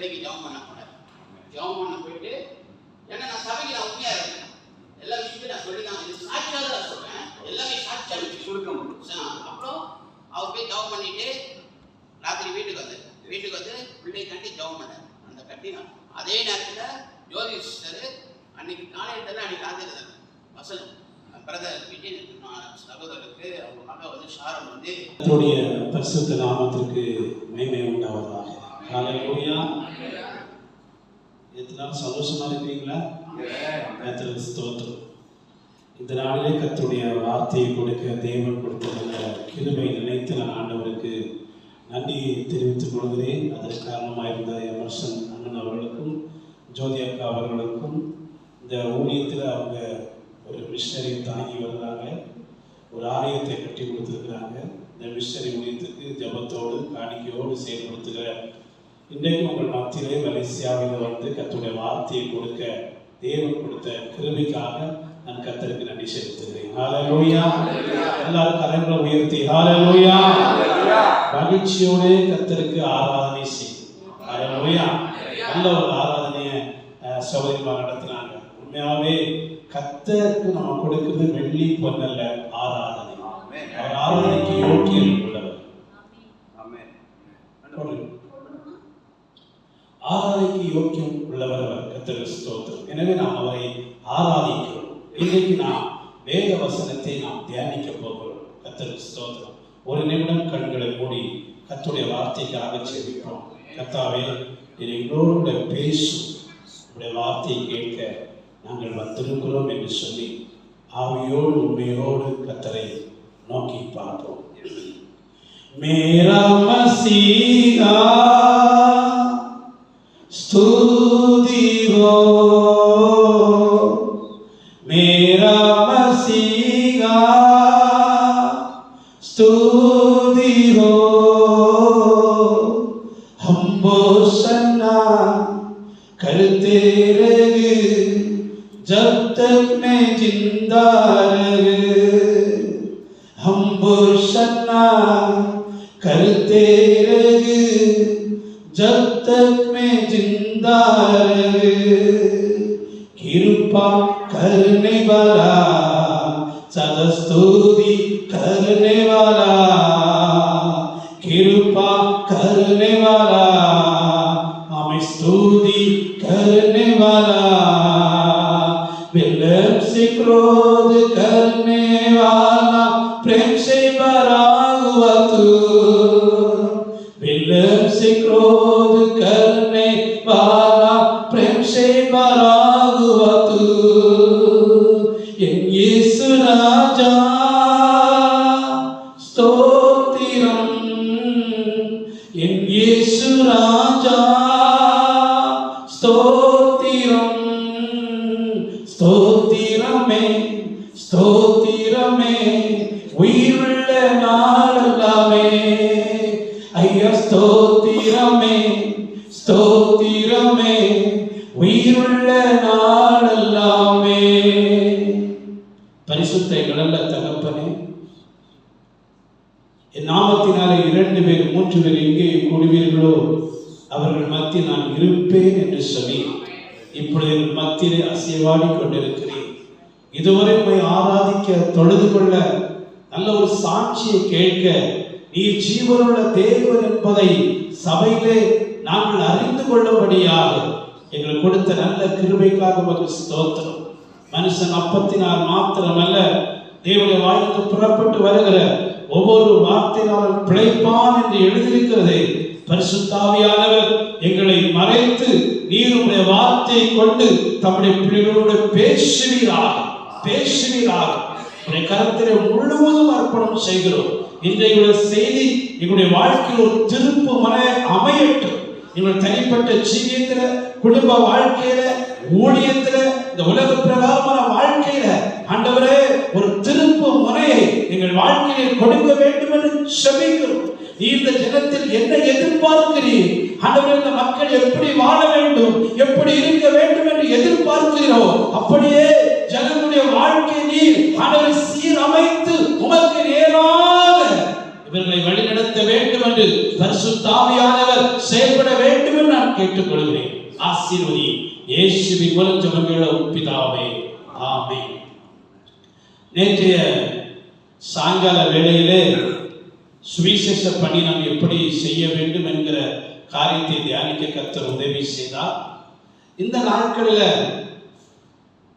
பிள்ளைக்கு ஜெபம் பண்ண போனேன். ஜெபம் பண்ண போயிட்டு ஏன்னா நான் சபைக்கு நான் உண்மையா இருக்கேன், எல்லா விஷயத்தையும் நான் சொல்லி தான் இது சாட்சியாக தான் சொல்றேன், எல்லாமே சாட்சியாக சுருக்கம். அப்புறம் அவர் போய் ஜெபம் பண்ணிட்டு ராத்திரி வீட்டுக்கு வந்து பிள்ளை கட்டி ஜெபம் பண்ணார். அந்த கட்டி அதே நேரத்தில் ஜோதி சிஸ்டர் அன்னைக்கு காலையில் அன்னைக்கு ராத்திரி வசனம் பிரதர் சகோதரருக்கு அவங்க மகன் வந்து ஷாரம் வந்து கர்த்தருடைய பரிசுத்த நாமத்திற்கு மகிமை உண்டாவதாக. ஹல்லேலூயா. எத்தனை சந்தோஷமா இருக்கிறீங்களா? கர்த்தருக்கு ஸ்தோத்திரம். இந்த நாளிலே கர்த்தருடைய வார்த்தையை கொடுக்க தேவன் கொடுத்த கிருபை நினைத்து நான் ஆண்டவருக்கு நன்றி தெரிவித்துக் கொள்கிறேன். அதற்கு காரணமாக இருந்த எமர்சன் அண்ணன் அவர்களுக்கும் ஜோதி அக்கா அவர்களுக்கும் இந்த ஊழியத்தில் அவங்க ஒரு மிஷனரி தாங்கி வருகிறாங்க, ஒரு ஆலயத்தை கட்டி கொடுத்துருக்குறாங்க. இந்த மிஷனரி ஊழியத்துக்கு ஜபத்தோடு காணிக்கையோடு செயல்படுத்துகிற இன்றைக்கு உங்கள் மத்தியிலே மலேசியாவில் வந்து கர்த்தருடைய வார்த்தையை கொடுக்க தேவன் கொடுத்த கிருபைக்காக நான் கர்த்தருக்கு நன்றி செலுத்துகிறேன். ஹல்லேலூயா. எல்லாரும் கரங்களை உயர்த்தி ஹல்லேலூயா மகிழ்ச்சியோடு கர்த்தருக்கு ஆராதனை செய்யும். ஹல்லேலூயா. நல்ல ஒரு ஆராதனையை சௌகரியமாக நடத்தினாங்க. உண்மையாகவே கர்த்தருக்கு நம்ம கொடுக்கிறது வெள்ளி பொன்னல்ல, ஆராதனை. அவர் ஆராதனைக்கு யோக்கியம் உள்ளவர். ஆராதனைக்கு யோக்கியம் உள்ளவர் அவர். கர்த்தருக்கு ஸ்தோத்திரம். எனவே நாம் அவரை ஆராதிக்கிறோம். இன்றைக்கு நாம் வேத வசனத்தை நாம் தியானிக்க போகிறோம். கர்த்தருக்கு ஸ்தோத்திரம். ஒரு நிமிடம் கண்களை மூடி கர்த்தருடைய வார்த்தைக்காக செபிப்போம். கர்த்தாவே, எங்களோடு பேசும் உடைய வார்த்தையை கேட்க நாங்கள் வந்திருக்கிறோம் என்று சொல்லி ஆவியோடு உண்மையோடு கர்த்தரை நோக்கி பார்ப்போம். மேரா மசீஹா स्तुति हो, मेरा मसीहा स्तुति हो, हम होसन्ना करते रहे जब तक मैं जिंदा रहे, हम होसन्ना करते रहे जब तक मैं जिंदा रहे, कृपा करने वाला सदा स्तुति करने वाला, कृपा करने वाला हमें स्तुति करने वाला, विलंब से क्रोध करने वाला प्रेम से भरा हुआ तू, विलंब से क्रोध करने वाला प्रेम से भरा हुआ तू, यीशु राजा स्तोत्रम, यीशु राजा स्तोत्रम, स्तोत्रमे स्तोत्रमे உயிருள்ள நாளெல்லாமே ஐயா ஸ்தோத்திரமே ஸ்தோத்திரமே உயிருள்ள நாளெல்லாமே. பரிசுத்த நல்ல தகப்பனே, என் நாமத்தினாலே 2 பேர் 3 பேர் எங்கே கூடுவீர்களோ அவர்கள் மத்தியில் நான் இருப்பேன் என்று சொல்லி இப்பொழுது என் மத்தியிலே அசைவாடி கொண்டிருக்கிறேன். இதுவரை உம்மை ஆராதிக்க தொழுது கொள்ள நல்ல ஒரு சாட்சியை கேட்க நீர் ஜீவனுள்ள தேவன் என்பதை சபையிலே நாங்கள் அறிந்து கொள்ளும்படியாக எங்களுக்கு கொடுத்த நல்ல கிருபைக்காக உமக்கு ஸ்தோத்திரம். மனுஷன் அப்பத்தினால் மாத்திரமல்ல, தேவனுடைய வாயிலிருந்து புறப்பட்டு வருகிற ஒவ்வொரு வார்த்தையினாலும் பிழைப்பான் என்று எழுதியிருக்கிறது. பரிசுத்த ஆவியானவர் எங்களை மறைத்து நீர் உம்முடைய வார்த்தையை கொண்டு தம்முடைய பிள்ளைகளோடு பேசுவீராக உடைய கரத்திலே முழுவதும் அர்ப்பணம் செய்கிறோம். இன்றைய செய்தி எங்களுடைய வாழ்க்கையில் ஒரு திருப்பு மனை அமையட்டும். எங்களுடைய தனிப்பட்ட ஜீவியத்தில, குடும்ப வாழ்க்கையில, ஊழியத்தில, இந்த உலக பிரகாரமான வாழ்க்கையில ஆண்டவரே ஒரு திருப்பு முறையை எங்கள் வாழ்க்கையில் கொடுக்க வேண்டும் என்று செபிக்கிறோம். இந்த ஜனத்தில் என்ன எதிர்பார்க்கிறீர் ஆண்டவரே? இந்த மக்கள் எப்படி வாழ வேண்டும், எப்படி இருக்க வேண்டும் என்று எதிர்பார்க்கிறீரோ அப்படியே ஜனங்களுடைய வாழ்க்கை நீர் ஆண்டவரை சீரமைத்து உமக்கு நேராக இவர்களை வழிநடத்த வேண்டும் என்று பரிசுத்த ஆவியானவர் செயல்பட வேண்டும் என்று நான் கேட்டுக்கொள்கிறேன். ஆசீர்வதி இயேசுவின் மூலம் ஜெபங்கள் பிதாவே, ஆமென். நேற்றைய சாயங்கால வேளையிலே சுவிசேஷ பணி நாம் எப்படி செய்ய வேண்டும் என்கிற காரியத்தை தியானிக்க கர்த்தர் உதவி செய்தார். இந்த நாட்களில்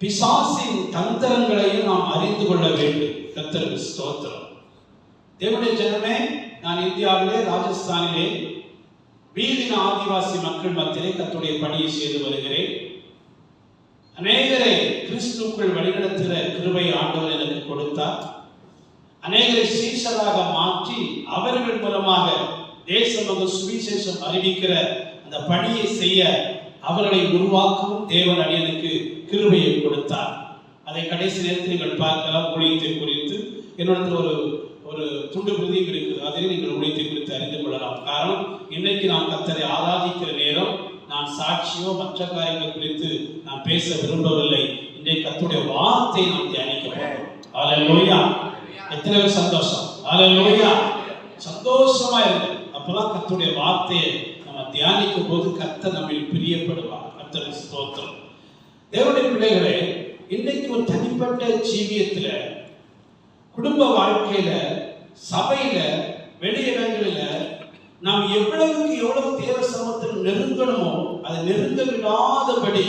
பிசாசின் தந்திரங்களையும் நாம் அறிந்து கொள்ள வேண்டும். கர்த்தருக்கு ஸ்தோத்திரம். தேவனுடைய ஜனமே, நான் இந்தியாவிலே ராஜஸ்தானிலே வீதின ஆதிவாசி மக்கள் மத்தியிலே கர்த்தருடைய பணியை செய்து வருகிறேன். அநேகரை கிறிஸ்துவுக்குள் வழிநடத்துகிற கிருபை ஆண்டவர் எனக்கு கொடுத்தார். அநேகரை சீஷராக மாற்றி அவர்கள் மூலமாக தேசமாக சுவிசேஷம் அறிவிக்கிற அந்த பணியை செய்ய அவர்களை உருவாக்கவும் தேவன் அடியனுக்கு கிருபையை கொடுத்தார். அதை கடைசி நேரத்தில் நீங்கள் பார்க்கலாம். ஊழியத்தை குறித்து என்னிடத்தில் ஒரு துண்டு பிரதியும் இருக்குது. அதில் நீங்கள் ஊழியத்தை குறித்து அறிந்து கொள்ளலாம். காரணம், இன்னைக்கு நாம் கர்த்தரை ஆராதிக்கிற நேரம். நான் சாட்சியோ மற்ற காரியங்கள் குறித்து நான் பேச விரும்பவில்லை. இன்றைக்கு கர்த்தருடைய வார்த்தை நாம் தியானிக்க போகிறோம். ஹல்லேலூயா! எத்தனை பேர் சந்தோஷம்? ஹல்லேலூயா! சந்தோஷமா இருங்க. அப்பதான் கர்த்தருடைய வார்த்தையை நம்ம தியானிக்கும் போது கர்த்தர் நம்மில் பிரியப்படுவார். கர்த்தருக்கு ஸ்தோத்திரம். தேவனுடைய பிள்ளைகளே, இன்னைக்கு ஒரு தனிப்பட்ட ஜீவியத்துல, குடும்ப வாழ்க்கையில, சபையில, வெளியிடங்களில நாம் எவ்வளவு தேவ சமூகத்தில் நெருங்கணுமோ அதை நெருங்க விடாதபடி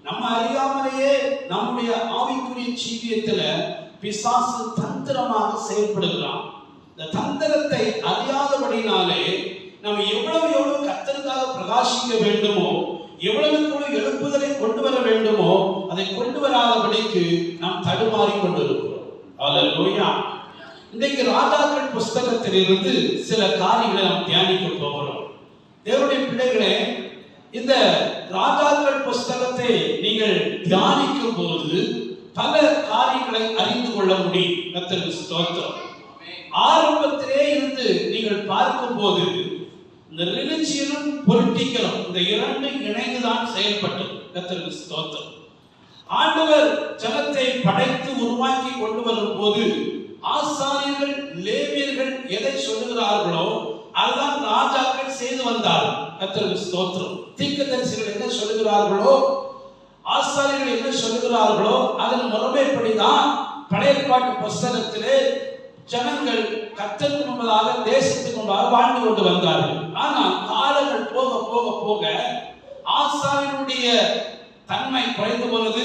நம்ம அறியாமலேயே நம்முடைய ஆவிக்குரிய ஜீவியத்துல பிசாசு தந்திரமாக செயல்படுகிறான். இந்த தந்திரத்தை அறியாதபடினாலே நம்ம எவ்வளவு கர்த்தருக்காக பிரகாசிக்க வேண்டுமோ, எவ்வளவுக்கு எழுப்புதலை கொண்டு வர வேண்டுமோ அதை கொண்டு வராதபடிக்கு நாம் தடுமாறி கொண்டிருக்கிறோம். ஹல்லேலூயா! இன்றைக்கு ராஜாக்கள் புஸ்தகத்திலிருந்து சில காரியங்களை நாம் தியானிக்க போகிறோம். தேவனுடைய பிள்ளைகளே, இந்த ராஜாக்கள் புஸ்தகத்தை நீங்கள் தியானிக்கும் போது பல காரியங்களை அறிந்து கொள்ள முடியும். கர்த்தருக்கு ஸ்தோத்திரம். ஆரம்பத்திலே இருந்து நீங்கள் பார்க்கும் போது இந்த ரிலிஜியனும் பொலிட்டிக்கலும் இந்த இரண்டும் இணைந்துதான் செயல்பட்டது. கர்த்தருக்கு ஸ்தோத்திரம். ஆண்டவர் ஜனத்தை படைத்து உருவாக்கி கொண்டு வரும் போது ஆசாரியர்கள், லேவியர்கள் எதை சொல்லுகிறார்களோ அதுதான் ராஜாக்கள் செய்து வந்தார்கள். கர்த்தருக்கு ஸ்தோத்திரம். தீர்க்கதரிசிகள் என்ன சொல்லுகிறார்களோ, ஆசாரியர்கள் என்ன சொல்லுகிறார்களோ அதன் முறைமைப்படிதான் பழைய ஏற்பாட்டு புஸ்தகத்திலே ஜனங்கள் கர்த்தருக்கு முன்பதாக தேசத்துக்கு முன்பாக வாழ்ந்து கொண்டு வந்தார்கள். ஆனால் காலங்கள் போக போக போக ஆசாரியனுடைய தன்மை குறைந்து போனது.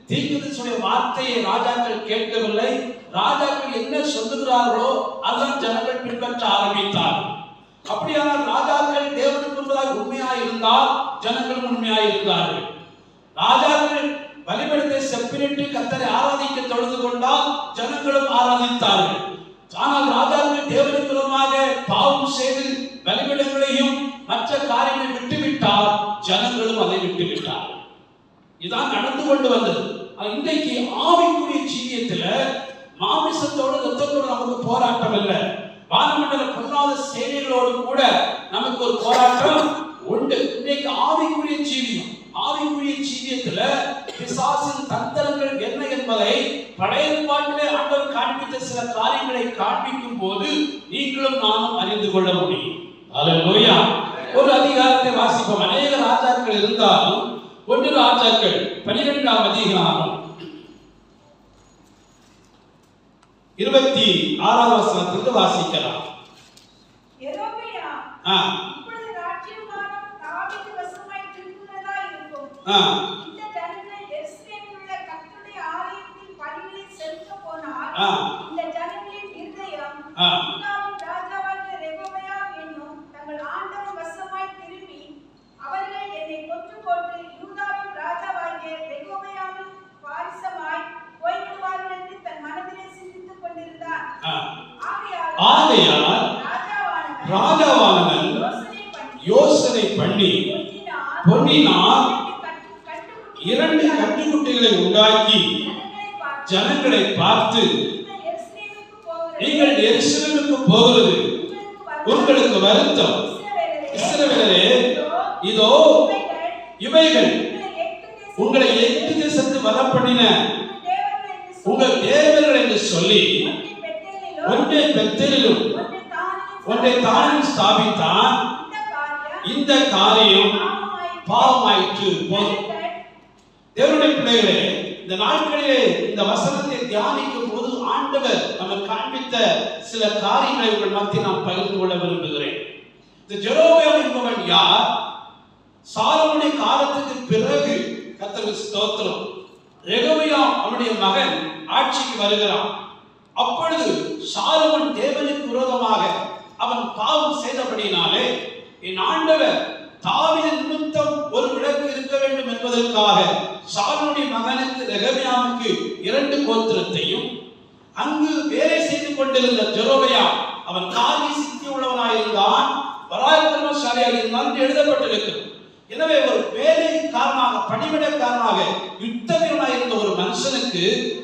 தீர்க்கதரிசியுடைய வார்த்தையை ராஜாக்கள் கேட்கவில்லை. ராஜாக்கள் என்ன சொல்லுகிறார்களோ அதான் ஜனங்கள் பின்பற்ற ஆரம்பித்தார்கள். அப்படியானால் ராஜாக்கள் தேவனுக்கு முன்பதாக உண்மையாய் இருந்தால் ஜனங்கள் உண்மையாய் இருந்தார்கள். ராஜாக்கள் பலிபீடத்தை செப்பனிட்டு கர்த்தரை ஆராதிக்க தொழுது கொண்டால் ஜனங்களும் ஆராதித்தார்கள். ஆனால் ராஜாக்கள் தேவனுக்கு விரோதமாக பாவம் செய்து பலிபீடங்களையும் மற்ற காரியங்களை விட்டுவிட்டால் ஜனங்களும் அதை விட்டுவிட்டார். இதான் நடந்து கொண்டு வந்தது. இன்றைக்கு ஆவிக்குரிய ஜீவியத்துல மாமிசத்தோடு ரத்தத்தோடு நமக்கு போராட்டம் இல்லை. வானமண்டல பொல்லாத சேனைகளோடு கூட நமக்கு ஒரு போராட்டம் உண்டு. இன்றைக்கு ஆவிக்குரிய ஜீவியம், ஆவிக்குரிய ஜீவியத்துல பிசாசின் தந்திரங்கள் என்ன என்பதை பழைய ஏற்பாட்டிலே ஆண்டவர் காண்பித்த சில காரியங்களை காண்பிக்கும் போது நீங்களும் நானும் அறிந்து கொள்ள முடியும். ஹல்லேலூயா! ஒரு அதிகாரத்தை வாசிப்போம். அநேக ராஜாக்கள் இருந்தாலும் ஒன்று ராஜாக்கள் 12ஆம் அதிகாரம் 26ஆம் வசனத்திலிருந்து வாசிக்கலாம். யெரொபெயாம் இப்பொழுது ராஜ்யபாரம் தாவீது வசமாய் திரும்புகிறதா இருக்கும். இந்த ஜனங்கள் எருசலேமில் உள்ள கர்த்தருடைய ஆலயத்தில் பலிகளை செலுத்தப் போனால் இந்த ஜனங்களின் இருதயம் யூதாவின் ராஜாவாகிய ரெகொபெயாம் என்னும் தங்கள் ஆண்டவன் வசமாய் திரும்பி அவர்கள் என்னை கொன்று போட்டு யூதாவின் ராஜாவாகிய ரெகொபெயாமின் வாரிசமாய் போய்விடுவார்கள் என்று தன் மனதிலே சிந்தித்துக் கொண்டிருந்தார். ஆகையால் ராஜாவானவன் யோசனை பண்ணி பொன்னினால் 2 கன்றுக்குட்டிகளை உண்டாக்கி ஜனங்களை பார்த்து, நீங்கள் எருசலேமுக்கு போகிறது உங்களுக்கு வருத்தம். இஸ்ரவேலரே, இதோ இவைகள் உங்களை 8 தேசத்து வரப்பண்ணின உங்கள் தேவர்கள் என்று சொல்லி ஒன்றை பெத்தேலிலும் ஒன்றை தானில் ஸ்தாபித்தான். இந்த காரியம் பாவமாயிற்று. தேவனுடைய பிள்ளைகளே, இந்த நாட்களிலே இந்த வசனத்தை தியானிக்கும் போது ஆண்டவர் நமக்கு காண்பித்த சில காரியங்களை உங்கள் மத்தியில் நான் பகிர்ந்து கொள்ள விரும்புகிறேன். இந்த ஜெரோபெயாம் என்பவன் யார்? சாலோமோனுடைய காலத்துக்கு பிறகு கர்த்தருக்கு ஸ்தோத்திரம், ரெகொபெயாம் அவனுடைய மகன் ஆட்சிக்கு வருகிறான். அப்பொழுது சாலோமோன் தேவனுக்கு விரோதமாக அவன் பாவம் செய்தபடியினாலே என் ஆண்டவர் தாவீது நிமித்தம் ஒரு விளக்கு இருக்க வேண்டும் என்பதற்காக சாலோமோனுடைய மகனுக்கு ரெகொபெயாமுக்கு 2 கோத்திரத்தையும், அங்கு வேலை செய்து கொண்டிருந்த ஜெரோபெயாம் அவன் காரிய சித்தி உள்ளவனாயிருந்தான், பராக்கிரமசாலியாக இருந்தான் என்று எழுதப்பட்டிருக்கிறது. எனவே ஒரு வேலைக்காரனாக, பணிவிடைக்காரனாக, யுத்த வீரனாக இருந்த ஒரு மனுஷனுக்கு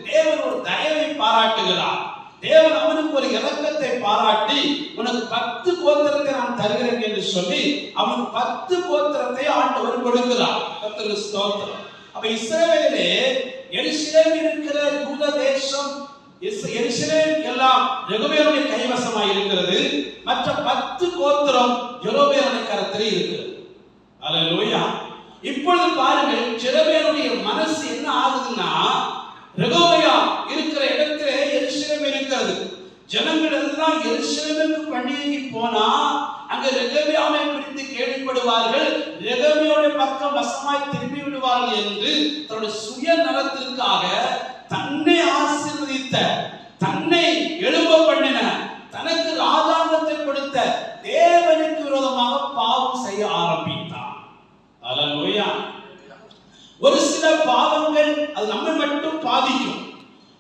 தேவன் ஒரு தயவை பாராட்டுகிறார். தேவன் அவனுக்கு ஒரு இரக்கத்தை பாராட்டி, உனக்கு 10 கோத்திரத்தை நான் தருகிறேன் என்று சொல்லி அவனுக்கு 10 கோத்திரத்தை ஆண்டவர் கொடுக்கிறார். கர்த்தருக்கு ஸ்தோத்திரம். அப்ப இஸ்ரவேலிலே எருசலேமில் இருக்கிற யூத தேசம், எருசலேம் எல்லாம் ரெகொபெயாமுடைய கைவசமாய் இருக்கிறது. மற்ற 10 கோத்திரம் ஜெரோபெயாமுடைய கரத்திலே இருக்கிறது. அல்லேலூயா. இப்பொழுது பாருங்கள், ஜெரோபெயாமுடைய மனசு என்ன ஆகுதுன்னா, ரெகொபெயாம் இருக்கிற இடத்திலே எருசலேம் இருக்கிறது. ஜனங்கள் எல்லாம் எருசலேமுக்கு பண்டிகைக்கு போனா அங்க ரெகொபெயாமை குறித்து கேள்விப்படுவார்கள், ரெகொபெயாமுடைய பக்கம் வசமாய் திரும்பி விடுவார்கள் என்று தன்னுடைய சுயநலத்திற்காக தன்னை ஆசீர்வதித்த, தன்னை எழும்ப பண்ணின, தனக்கு ராஜாங்கத்தை கொடுத்த தேவனுக்கு விரோதமாக பாவம் செய்ய ஆரம்பித்தார். அல்லேலூயா. ஒரு சில பாவங்கள் அது நம்மை மட்டும் பாதிக்கும்.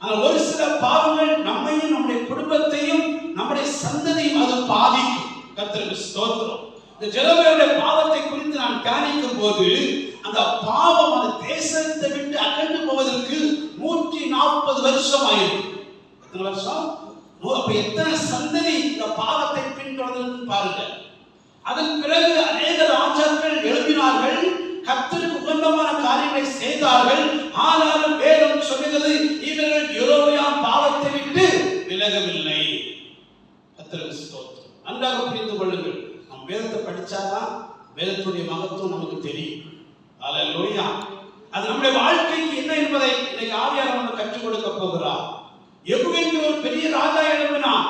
ஆனால் ஒரு சில பாவங்கள் நம்மையும், நம்முடைய குடும்பத்தையும், நம்முடைய சந்ததியும் அது பாதிக்கும். கர்த்தருக்கு ஸ்தோத்திரம். இந்த ஜெரோபெயாமுடைய பாவத்தை குறித்து நான் தியானிக்கும் போது அந்த பாவம் அந்த தேசத்தை விட்டு அகன்று போவதற்கு 140 வருஷம் ஆயிருக்கு. எத்தனை வருஷம்? அப்ப எத்தனை சந்ததி இந்த பாவத்தை பின்தொடர்ந்து பாருங்க. அதன் பிறகு அநேக ராஜாக்கள் எழுப்பினார்கள், கர்த்தருக்கு உகந்தமான காரியங்களை செய்தார்கள். ஆனாலும் வேதம் சொல்லுகிறது, இவர்கள் யெரொபெயாம் பாவத்தை விட்டு விலகவில்லை. கர்த்தருக்கு ஸ்தோத்திரம். நன்றாக புரிந்து கொள்ளுங்கள். நாம் வேதத்தை படிச்சாதான் வேதத்துடைய மகத்துவம் நமக்கு தெரியும். அல்லேலூயா. அது நம்முடைய வாழ்க்கைக்கு என்ன என்பதை இன்னைக்கு ஆவியானவர் நமக்கு கற்றுக் கொடுக்க போகிறார். யெகூ என்கிற ஒரு பெரிய ராஜா எழுப்பினான்.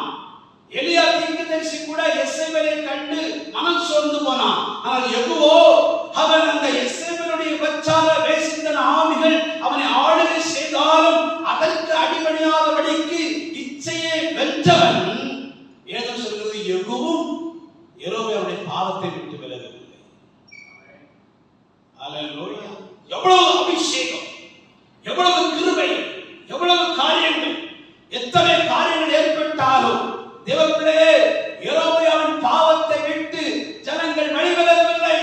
எலியா தீர்க்கதரிசி கூட எசேபேலை கண்டு மனம் சோர்ந்து போனான். ஆனால் யெகூவோ அவன் அந்த எசேபேலுடைய விபச்சார வேசித்தன ஆவிகள் அவனை ஆளுகை செய்தாலும் அதற்கு அடிபணியாதபடிக்கு இச்சையை வென்றவன். ஏதோ சொல்கிறது, யெகூவும் யெரொபெயாமுடைய பாவத்தை விட்டு விலகவில்லை. அல்லேலூயா. எவ்வளவு அபிஷேகம், எவ்வளவு கிருபை, எவ்வளவு காரியங்கள், எத்தனை காரியங்கள் ஏற்பட்டாலும் தேவப்பிள்ளையே, யெரொபெயாமின் பாவத்தை விட்டு ஜனங்கள் வழிவிலகவில்லை.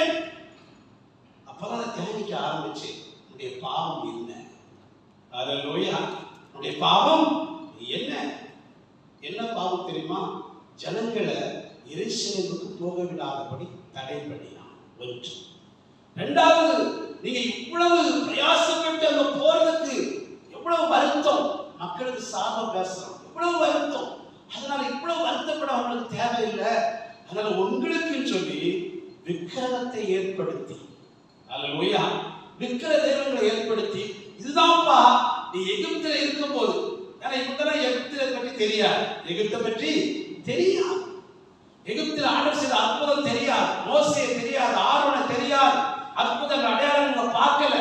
அப்பதான் தியானிக்க ஆரம்பிச்சு, உன்னுடைய பாவம் என்ன? அல்லேலூயா. உன்னுடைய பாவம் என்ன? என்ன பாவம் தெரியுமா? ஜனங்களை எருசலேமுக்கு போக விடாதபடி தடை பண்ணினான். ஒன்று. இரண்டாவது, நீங்க இவ்வளவு பிரயாசப்பட்டு அங்க போறதுக்கு எவ்வளவு வருத்தம், மக்களுக்கு சாபம் பேசணும், எவ்வளவு வருத்தம். அதனால இவ்வளவு வருத்தப்பட அவங்களுக்கு தேவையில்லை. அதனால உங்களுக்கு சொல்லி விக்கிரகத்தை ஏற்படுத்தி, அல்லேலூயா, விக்கிர தெய்வங்களை ஏற்படுத்தி, இதுதான்ப்பா நீ எகிப்தில இருக்கும் போது, ஏன்னா இவங்கெல்லாம் எகிப்தில பற்றி தெரியாது, எகிப்தை பற்றி தெரியாது, எகிப்தில் ஆண்டவர் செய்த அற்புதம் தெரியாது, மோசே தெரியாது, ஆரோனை தெரியாது, அற்புதங்கள் அடையாளங்களை பார்க்கல.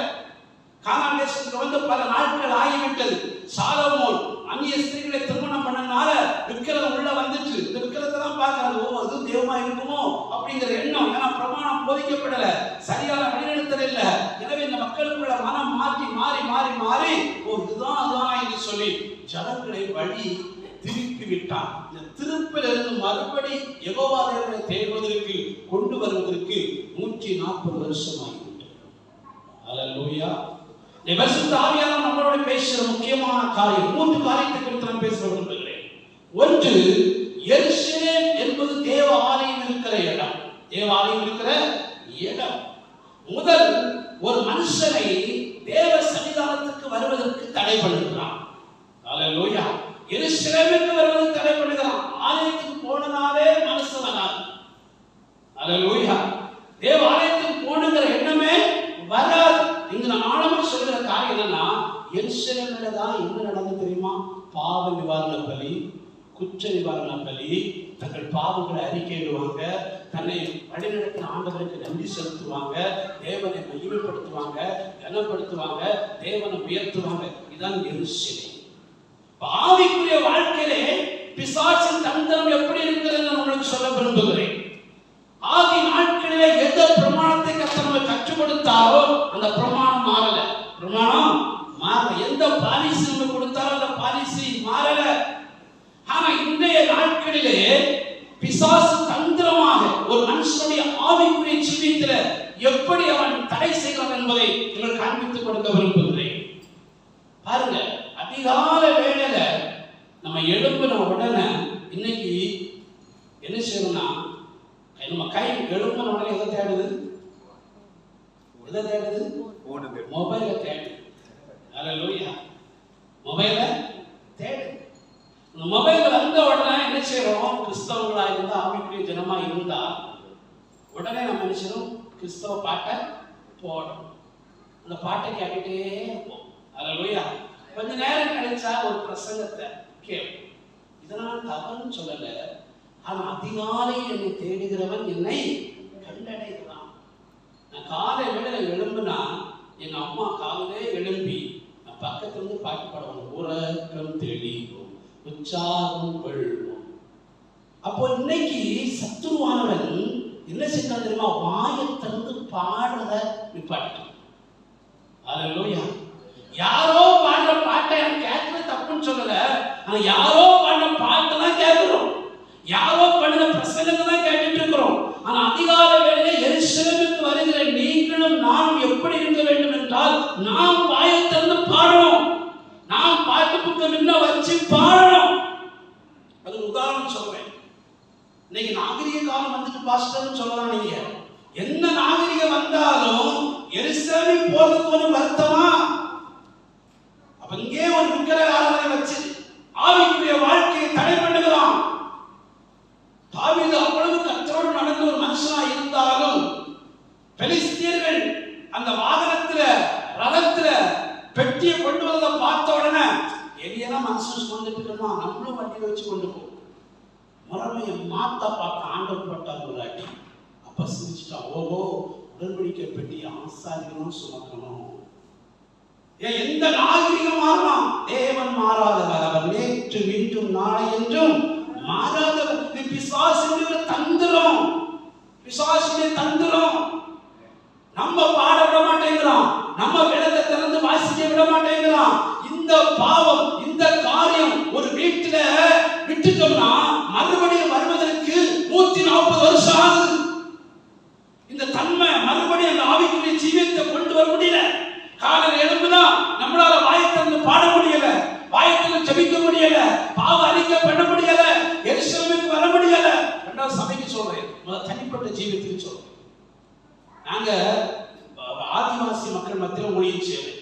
கானான் தேசத்துக்கு வந்து பல நாட்கள் ஆகிவிட்டது. சாலமோன் அந்நிய ஸ்திரீகளை திருமணம் பண்ணனால விக்கிரகம் உள்ள வந்துட்டு இந்த விக்கிரத்தை தான் பார்க்கறது. ஓ, அது தெய்வமா இருக்குமோ அப்படிங்கிற எண்ணம். ஏன்னா பிரமாணம் போதிக்கப்படல, சரியான வழிநடத்தல் இல்லை. எனவே இந்த மக்களுக்குள்ள மனம் மாற்றி மாறி மாறி மாறி ஓ இதுதான் அதுதான் என்று சொல்லி ஜனங்களை வழி திருப்பி விட்டான். இந்த திருப்பிலிருந்து மறுபடி யெகோவா தேவனை தேடுவதற்கு கொண்டு வருவதற்கு 140 வருஷம் ஆகிவிட்டது. அல்லேலூயா. பரிசுத்த ஆவியானவர் நம்மளோட பேசுற முக்கியமான காரியம், 3 காரியத்தை குறித்து நான் பேச விரும்புகிறேன். ஒன்று, எருசலேம் என்பது தேவ ஆலயம் இருக்கிற இடம். தேவ ஆலயம் இருக்கிற இடம். முதல், ஒரு மனுஷனை தேவ சன்னிதானத்துக்கு வருவதற்கு தடை பண்ணுகிறான். அல்லேலூயா. எருசலேமுக்கு வருவதற்கு தடை பண்ணுகிறான். ஆலயத்துக்கு போனனாலே மனசு வராது. அல்லேலூயா. தேவாலயத்துக்கு போகணுங்கிற எண்ணமே வராது. இங்க நம்ம ஆழமா சொல்கிற காரியம் என்னன்னா, எருசலேமில தான் என்ன நடந்து தெரியுமா? பாவ நிவாரண பலி, குற்ற நிவாரண பலி, தங்கள் பாவங்களை அறிக்கையிடுவாங்க, தன்னை வழிநடத்தின ஆண்டவருக்கு நன்றி செலுத்துவாங்க, தேவனை மகிமைப்படுத்துவாங்க, கனப்படுத்துவாங்க, தேவனை உயர்த்துவாங்க. இதுதான் எருசலேம். ஆவிக்குரிய வாழ்க்கையிலே பிசாசின் தந்திரம் எப்படி இருக்கிறது நான் உங்களுக்கு சொல்ல விரும்புகிறேன். ஆதி நாட்களிலே எந்த பிரமாணத்தை கர்த்தர் கற்றுக் கொடுத்தாரோ அந்த பிரமாணம் மாறல. பிரமாணம் மாறல. எந்த பாலிசி நம்ம கொடுத்தாரோ அந்த பாலிசி மாறல. ஆனா இன்றைய நாட்களிலே பிசாசு தந்திரமாக ஒரு மனுஷனுடைய ஆவிக்குரிய ஜீவியத்தில் எப்படி அவன் தடை செய்கிறான் என்பதை உங்களுக்கு காண்பித்துக் கொடுக்க விரும்புகிறேன். பாருங்க, அதிகால வேளையில நம்ம எழும்பின உடனே இன்னைக்கு என்ன செய்யணும்னா, நம்ம கை எழும்பின உடனே எதை தேடுது? எதை தேடுது? மொபைல தேடுது. அல்லேலூயா. மொபைல தேடு. மொபைல் வந்த உடனே என்ன செய்யறோம்? கிறிஸ்தவங்களா இருந்தா, ஆவிக்குரிய ஜனமா இருந்தா உடனே நம்ம என்ன செய்யறோம்? கிறிஸ்தவ பாட்டை போடணும். அந்த பாட்டை கேட்டுட்டே இருப்போம். அல்லேலூயா. கொஞ்ச நேரம் கழிச்சா ஒரு பிரசங்கத்தை கேட்போம். இதனால் தவறுன்னு சொல்லல. ஆனா அதிகாலையில் என்னை தேடுகிறவன் என்னை கண்டடைகிறான். நான் காலை வேளையில எழும்புனா எங்க அம்மா காலையிலே எழும்பி நான் பக்கத்துல இருந்து பாட்டு பாடுவாங்க. உறக்கம் தெளிவோம், உற்சாகம் கொள்வோம். அப்போ இன்னைக்கு சத்துருவானவன் என்ன செய்யறான் தெரியுமா? வாயை திறந்து பாடுறத நிப்பாட்டு. அல்லேலூயா. யாரோ பாடுற பாட்டை எனக்கு கேட்கறது தப்புன்னு சொல்லல. ஆனா யாரோ பாடுற பாட்டை தான் கேட்கிறோம், யாரோ பண்ணுற பிரசங்கத்தை தான் கேட்டுட்டு இருக்கிறோம். ஆனா அதிகால வேளையிலே எருசலேமுக்கு வருகிற நீங்களும் நானும் எப்படி இருக்க வேண்டும் என்றால், நாம் வாயை திறந்து பாடணும். நாம் பாட்டு புத்தகம் முன்ன வச்சு பாடணும். அது உதாரணம் சொல்றேன். இன்னைக்கு நாகரிக காலம் வந்துட்டு பாஸ்டர்னு சொல்லலாம். நீங்க என்ன நாகரிகம் வந்தாலும் எருசலேம் போறதுக்கு ஒரு வருத்தமா? அப்ப இங்கே ஒரு விக்கிரக ஆராதனை வச்சு ஆவிக்குரிய வாழ்க்கையை தடை பண்ணுகிறான். தாவீது அவ்வளவு கர்த்தரோடு நடந்த ஒரு மனுஷனா இருந்தாலும் பெலிஸ்தியர்கள் அந்த வாகனத்துல ரதத்துல பெட்டியை கொண்டு வந்ததை பார்த்த உடனே எரியெல்லாம் மனுஷன் கொண்டுட்டு இருக்கணுமா, நம்மளும் வண்டியை வச்சு கொண்டு போகும். முறைமையை மாத்தா பார்த்த ஆண்டவர் பட்டார் ஒரு அடி. அப்ப சிரிச்சுட்டான். ஓஹோ, உடன்படிக்கை பெட்டியை ஆசாரிகளும் சுமக்கணும். எந்த நாகரிகம் மாறலாம்? தேவன் மாறாதவர். அவர் நேற்று மீண்டும் நாளை என்றும் மாறாதவர். பிசாசுடைய தந்திரம், பிசாசுடைய தந்திரம். நம்ம பாட விட மாட்டேங்கிறோம், நம்ம வேதத்தை திறந்து வாசிக்க விட மாட்டேங்கிறோம். இந்த பாவம், இந்த காரியம் ஒரு வீட்டுல விட்டுட்டோம்னா மறுபடியும் வருவதற்கு 140 வருஷம் ஆகுது. இந்த தன்மை மறுபடியும் அந்த ஆவிக்குரிய ஜீவியத்தை கொண்டு வர முடியல. காலையில் எழுப்புனா நம்மளால வாயை திறந்து பாட முடியல, வாயை திறந்து ஜெபிக்க முடியல, பாவ அறிக்கை பண்ண முடியல, எருசலேமுக்கு வர முடியல. ரெண்டாவது சபைக்கு சொல்றேன், தனிப்பட்ட ஜீவியத்துக்கு சொல்றேன். நாங்க ஆதிவாசி மக்கள் மத்தியில் ஊழியம் செய்வேன்.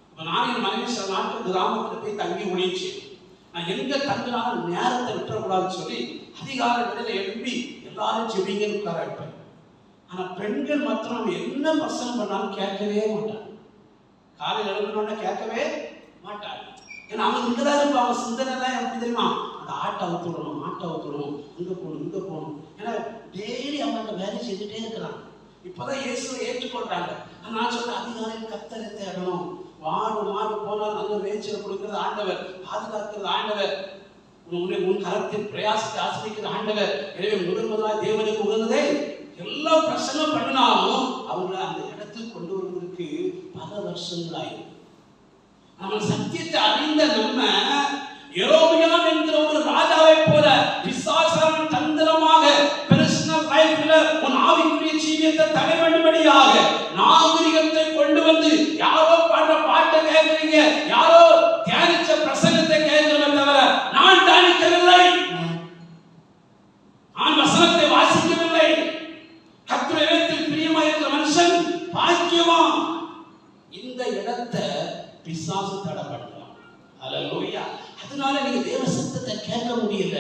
இப்போ நான் என் மனைவி சில நாட்கள் கிராமத்தில் போய் தங்கி ஊழியம் செய்வேன். நான் எங்க தங்கினாலும் நேரத்தை விட்டுறக்கூடாதுன்னு சொல்லி அதிகார வேளையில எழுப்பி எல்லாரும் ஜெபிங்கன்னு உட்கார வைப்பேன். ஆனா பெண்கள் மாத்திரம் நம்ம என்ன பிரசங்கம் பண்ணாலும் கேட்கவே மாட்டாங்க. காலையில் எழுப்பினோட கேட்கவே மாட்டாங்க. ஏன்னா அவங்க இங்கதான் இருக்கும். அவங்க சிந்தனை எல்லாம் எப்படி தெரியுமா? அந்த ஆட்டை ஊத்துடணும், மாட்டை ஊத்துடணும், இங்க போகணும், இங்க போகணும். ஏன்னா டெய்லி அவங்க அந்த வேலை செய்துட்டே இருக்கிறாங்க. இப்பதான் இயேசுவை ஏற்றுக்கொள்றாங்க. நான் சொல்றேன், அதிகாலையில் கர்த்தரை தேடணும். மாடு போனால் நல்ல மேய்ச்சல் கொடுக்கிறது ஆண்டவர், பாதுகாக்கிறது ஆண்டவர், உன் கரத்தின் பிரயாசத்தை ஆசிரிக்கிறது ஆண்டவர். எனவே முதலாக தேவனுக்கு உகந்ததே எல்லாம் பிரசங்கம் பண்ணினாலும் அவங்களை அந்த இடத்துக்கு கொண்டு வருவதற்கு பல வருஷங்கள் ஆயிடும். நம்ம சத்தியத்தை அறிந்த நம்ம யெரொபெயாம் என்கிற ஒரு ராஜாவை போல பிசாசான தந்திரமாக பர்சனல் லைஃப்ல உன் ஆவிக்குரிய ஜீவியத்தை தடை பண்ணும்படியாக நாகரிகத்தை கொண்டு வந்து யாரோ பாடுற பாட்டை கேட்கிறீங்க, யாரோ தியானிச்ச பிரசங்கத்தை கேட்கிறோம் தவிர நான் தியானிக்கவில்லை, நான் வசனத்தை வாசிக்கவில்லை. கர்த்தரிடத்தில் பிரியமா இருக்கிற மனுஷன் பாக்கியவான். இந்த இடத்தை பிசாசு தடை பண்ணுறான். அல்லேலூயா. அதனால நீங்க தேவ சத்தத்தை கேட்க முடியல.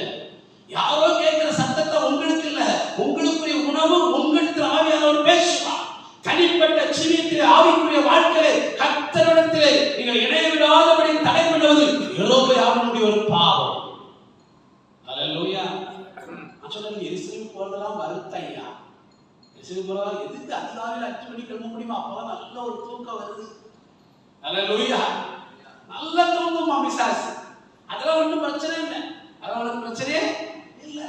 யாரோ கேட்கிற சத்தத்தை உங்களுக்கு இல்ல, உங்களுக்குரிய உணவு உங்களுக்கு ஆவியானவர் பேச எதுக்கு அதிகாலையில் 5 மணிக்கு கிளம்ப முடியுமா? அப்பதான் நல்ல ஒரு தூக்கம் வருது. அல்லேலூயா. நல்ல தூக்கமா பிசாசு. அதெல்லாம் ஒன்றும் பிரச்சனை இல்லை. அதெல்லாம் ஒன்றும் பிரச்சனையே இல்லை.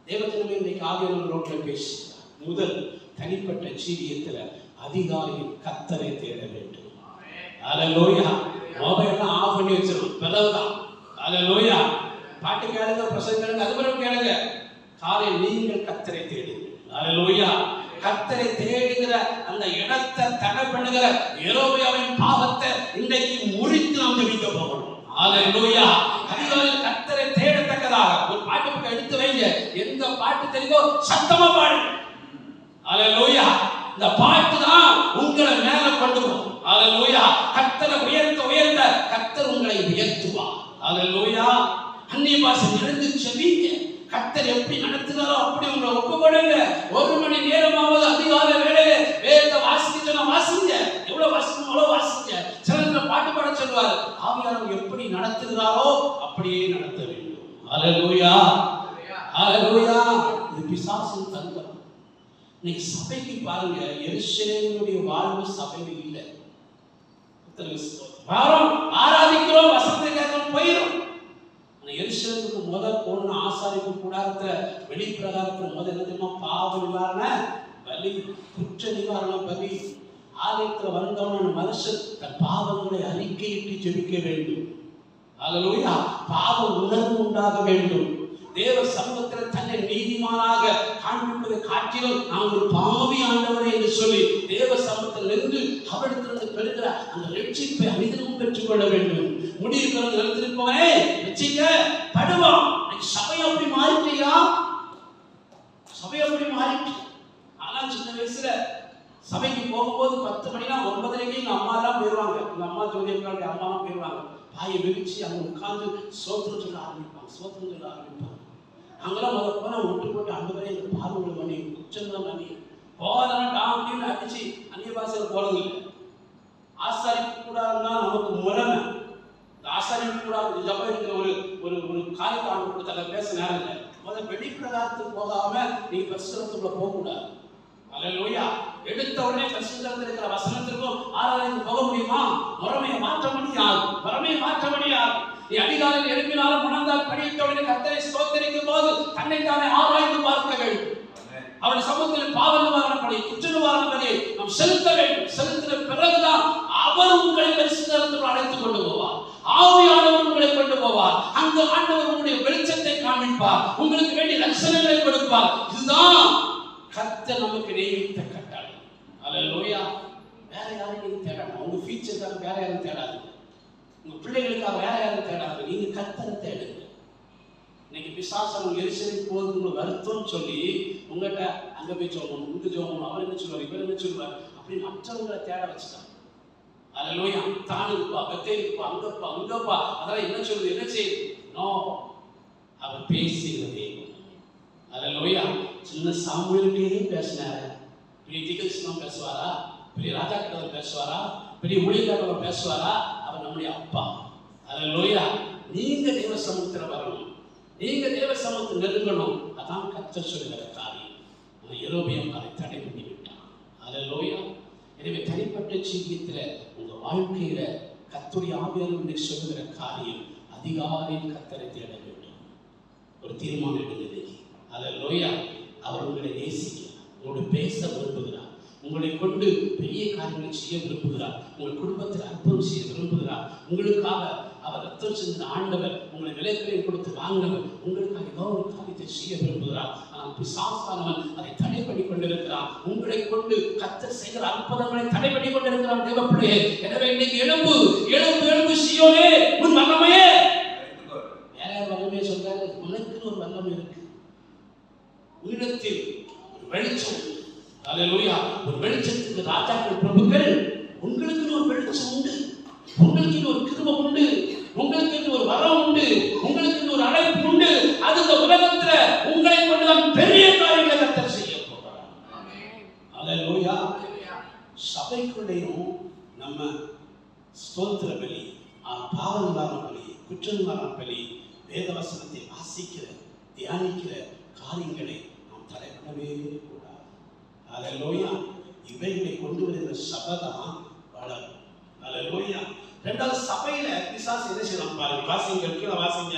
தேவஜனமே இன்னைக்கு ஆவியானவர் ரோட்ல பேசுகிறார். முதல் தனிப்பட்ட ஜீவியத்தில் அதிகாலையில் கர்த்தரை தேட வேண்டும். அல்லேலூயா. மொபைல்லாம் ஆஃப் பண்ணி வச்சிடும் பிறகுதான். அல்லேலூயா. பாட்டு கேளுங்க, பிரசங்கம் கேளுங்க, அது பிறகு கேளுங்க. காலையில் நீங்கள் கர்த்தரை தேடுங்கள். அல்லேலூயா. கர்த்தரை தேடுகிற அந்த இடத்தை தடை பண்ணுகிற யெரொபெயாமின் பாவத்தை இன்றைக்கு முறித்து நாம் ஜெபிக்க போகிறோம். அல்லேலூயா. அதிகாலையில் கர்த்தரை தேடத்தக்கதாக ஒரு பாட்டு புக்கை எடுத்து வைங்க. எந்த பாட்டு தெரியுதோ சத்தமா பாடுங்க. அல்லேலூயா. இந்த பாட்டு தான் உங்களை மேல கொண்டு போகும். அல்லேலூயா. கர்த்தரை உயர்த்த உயர்த்த கர்த்தர் உங்களை உயர்த்துவார். அல்லேலூயா. அந்நிய பாஷை நடந்து செபிங்க. கர்த்தர் எப்படி நடத்துகிறாரோ அப்படி உங்களை ஒப்புக்கொடுங்க. 1 மணி நேரமாவது அதிகாலை வேளையில வேதத்தை வாசிக்க சொன்னா வாசிங்க. எவ்வளவு வாசிக்கணும் அவ்வளவு வாசிங்க. சிலர் பாட்டு பாட சொல்வார். ஆவியானவர் எப்படி நடத்துகிறாரோ அப்படியே நடத்த வேண்டும். அல்லேலூயா. அல்லேலூயா. இது பிசாசின் தந்திரம். இன்னைக்கு சபைக்கு பாருங்க, எருசலேமினுடைய வாழ்வு சபையில் இல்லை. வாரம் ஆராதிக்கிறோம், வசனத்தை கேட்கிறோம், போயிடும். எருசலேமுக்கு முதல் போன ஆசாரிப்பு கூடாரத்துல வெளிப்பிரகாரத்துல முதல் என்ன தெரியுமா? பாவ நிவாரண பலி, குற்ற நிவாரண பலி. ஆலயத்துல வந்தவன மனுஷன் தன் பாவங்களை அறிக்கையிட்டு ஜெபிக்க வேண்டும். அல்லேலூயா. பாவ உணர்வு உண்டாக வேண்டும். தேவ சமூகத்தில் தன்னை நீதிமானாக காண்பிப்பதை காட்டிலும் நான் ஒரு பாவி ஆண்டவரே என்று சொல்லி தேவ சமூகத்தில் இருந்து அவரிடத்திலிருந்து பெறுகிற அந்த ரட்சிப்பை அனைவரும் பெற்றுக்கொள்ள வேண்டும். முடிவு பிறகு எழுந்திருப்பவனே ரட்சிக்க படுவான். சபை அப்படி மாறிட்டியா? சபை அப்படி மாறிட்டு. ஆனா சின்ன வயசுல சபைக்கு போகும்போது 10 மணினா 9:30 எங்க அம்மா எல்லாம் போயிருவாங்க. எங்க அம்மா ஜோதியக்காருடைய அம்மா எல்லாம் போயிருவாங்க. பாயை விரிச்சு அங்க உட்கார்ந்து சோத்திரம் சொல்ல ஆரம்பிப்பாங்க. சோத்திரம் சொல்ல ஆரம்பிப்பாங்க. அங்கெல்லாம் முதல் போன ஒட்டு போட்டு அண்டவரே இந்த பார்வை பண்ணி குச்சந்தான் பண்ணி போதெல்லாம் டாமின்னு அடிச்சு அந்நிய பாஷையில் போறது இல்லை. ஆசாரிப்பு கூடாதுன்னா நமக்கு முரணை. ஆசாரிப்பு கூடாது ஜபம் இருக்கிற ஒரு ஒரு ஒரு காரியத்தை ஆண்டு கொடுத்தால பேச நேரம் இல்லை. முதல் வெளிப்பிரகாரத்துக்கு போகாம நீ பரிசுத்தத்துக்குள்ள போகக்கூடாது. அல்லேலூயா. எடுத்த உடனே பரிசுத்தத்தில் இருக்கிற வசனத்திற்கும் ஆராதனைக்கு போக முடியுமா? முறைமையை மாற்ற முடியாது. முறைமையை மாற்ற முடியாது. நீ அதிகாலையில் எழுப்பினாலும் உணர்ந்தால் படித்த உடனே கர்த்தரை ஸ்தோத்திரிக்கும் போது தன்னை தானே ஆராய்ந்து பார்க்க வேண்டும். அவருடைய சமூகத்தில் பாவ நிவாரண பலி, குற்ற நிவாரண பலியை நாம் செலுத்த வேண்டும். செலுத்தின பிறகுதான் அவர் உங்களை பரிசுத்தத்துக்குள் அழைத்துக் கொண்டு போவார். ஆவியானவர் உங்களை கொண்டு போவார். அங்கு ஆண்டவர் உங்களுடைய வெளிச்சத்தை காண்பிப்பார். உங்களுக்கு வேண்டிய லட்சணங்களை கொடுப்பார். இதுதான் கர்த்தர் நமக்கு நியமித்த கட்டளை. அல்லேலூயா. வேற யாரையும் நீங்க தேடாம உங்க ஃபியூச்சருக்காக வேற யாரும் தேடாதீங்க. உங்க பிள்ளைகளுக்காக வேற யாரும் தேடாது. நீங்க கர்த்தரை தேடுங்க. இன்னைக்கு பிசாசம் எரிசலுக்கு போது உங்களுக்கு வருத்தம் சொல்லி உங்கள்கிட்ட அங்க போய் சொல்லணும், இங்க சொல்லணும், அவர் என்ன சொல்லுவார், இவர் என்ன சொல்லுவார் அப்படின்னு மற்றவங்களை தேட வச்சுட்டாங்க. அல்லேலூயா. தான் இருப்பா, பெத்தே இருப்பா, அங்கப்பா அங்கப்பா அதெல்லாம் என்ன சொல்லுது, என்ன செய்யுது? நோ, அவர் பேசுகிறதே. அல்லேலூயா. சின்ன சாமுவேல்கிட்டே பேசினாரு. பெரிய தீர்க்கதரிசிலாம் பேசுவாரா? பெரிய ராஜா கிட்ட பேசுவாரா? பெரிய ஊழியக்காரர் பேசுவாரா? அவர் நம்முடைய அப்பா. அல்லேலூயா. நீங்க தேவ சமூகத்தில் வரணும். நீங்க தேவ சமூகத்தில் நெருங்கணும். அதான் கர்த்தர் சொல்லுகிற காரியம். யெரொபெயாம் அதை தடை பண்ணி விட்டான். அல்லேலூயா. எனவே தனிப்பட்ட ஜீவியத்துல உங்க வாழ்க்கையில கர்த்தருடைய ஆவியானவர் சொல்லுகிற காரியம் அதிகாலையில் கர்த்தரை தேட வேண்டும். ஒரு தீர்மானம் எடுங்க. அல்லேலூயா. அவர் உங்களை நேசிக்கிறார், உங்களோடு பேச விரும்புகிறார், உங்களை கொண்டு பெரிய காரியங்களை செய்ய விரும்புகிறார், உங்கள் குடும்பத்தில் அற்புதம் செய்ய விரும்புகிறார். உங்களுக்காக அவர் ரத்தம் சிந்தின ஆண்டவர், உங்களை விலைக்கரை கொடுத்து வாங்கினவர், உங்களுக்காக ஏதோ ஒரு காரியத்தை செய்ய விரும்புகிறார். ஆனால் பிசாசானவன் அதை தடை பண்ணி கொண்டிருக்கிறான். உங்களை கொண்டு கர்த்தர் செய்கிற அற்புதங்களை தடை பண்ணி கொண்டிருக்கிறான். தேவ பிள்ளையே, எனவே இன்னைக்கு எழும்பு எழும்பு எழும்பு சீயோனே உன் வல்லமையே. வேற வல்லமையே சொல்றாரு. உனக்குன்னு ஒரு வல்லமை இருக்கு. உன்னிடத்தில் ஒரு வெளிச்சம். அல்லேலூயா. ஒரு வெளிச்சத்துக்கு ராஜாக்கள் பிரபுக்கள் உங்களுக்கு ஒரு வெளிச்சம் உண்டு. உங்களுக்கு ஒரு கிருபை உண்டு. உங்களுக்கு ஒரு வரம் உண்டு. உங்களுக்கு ஒரு அழைப்பு உண்டு. அது இந்த உலகத்துல உங்களை கொண்டுதான் பெரிய காரியங்களை கர்த்தர் செய்ய போகிறார். அல்லேலூயா. சபைக்குள்ளேயும் நம்ம ஸ்தோத்திர பலி, பாவ நிவாரண பலி, குற்ற நிவாரண பலி, வேதவசனத்தை வாசிக்கிற தியானிக்கிற காரியங்களை நாம் தடை பண்ணவே கூடாது. அல்லேலூயா. இவைகளை கொண்டு வருகிற சபை தான் வளரும். அல்லேலூயா. இரண்டாவது, சபையில பிசாசு என்ன செய்யலாம் பாருங்க. வாசிங்க, கீழே வாசிங்க.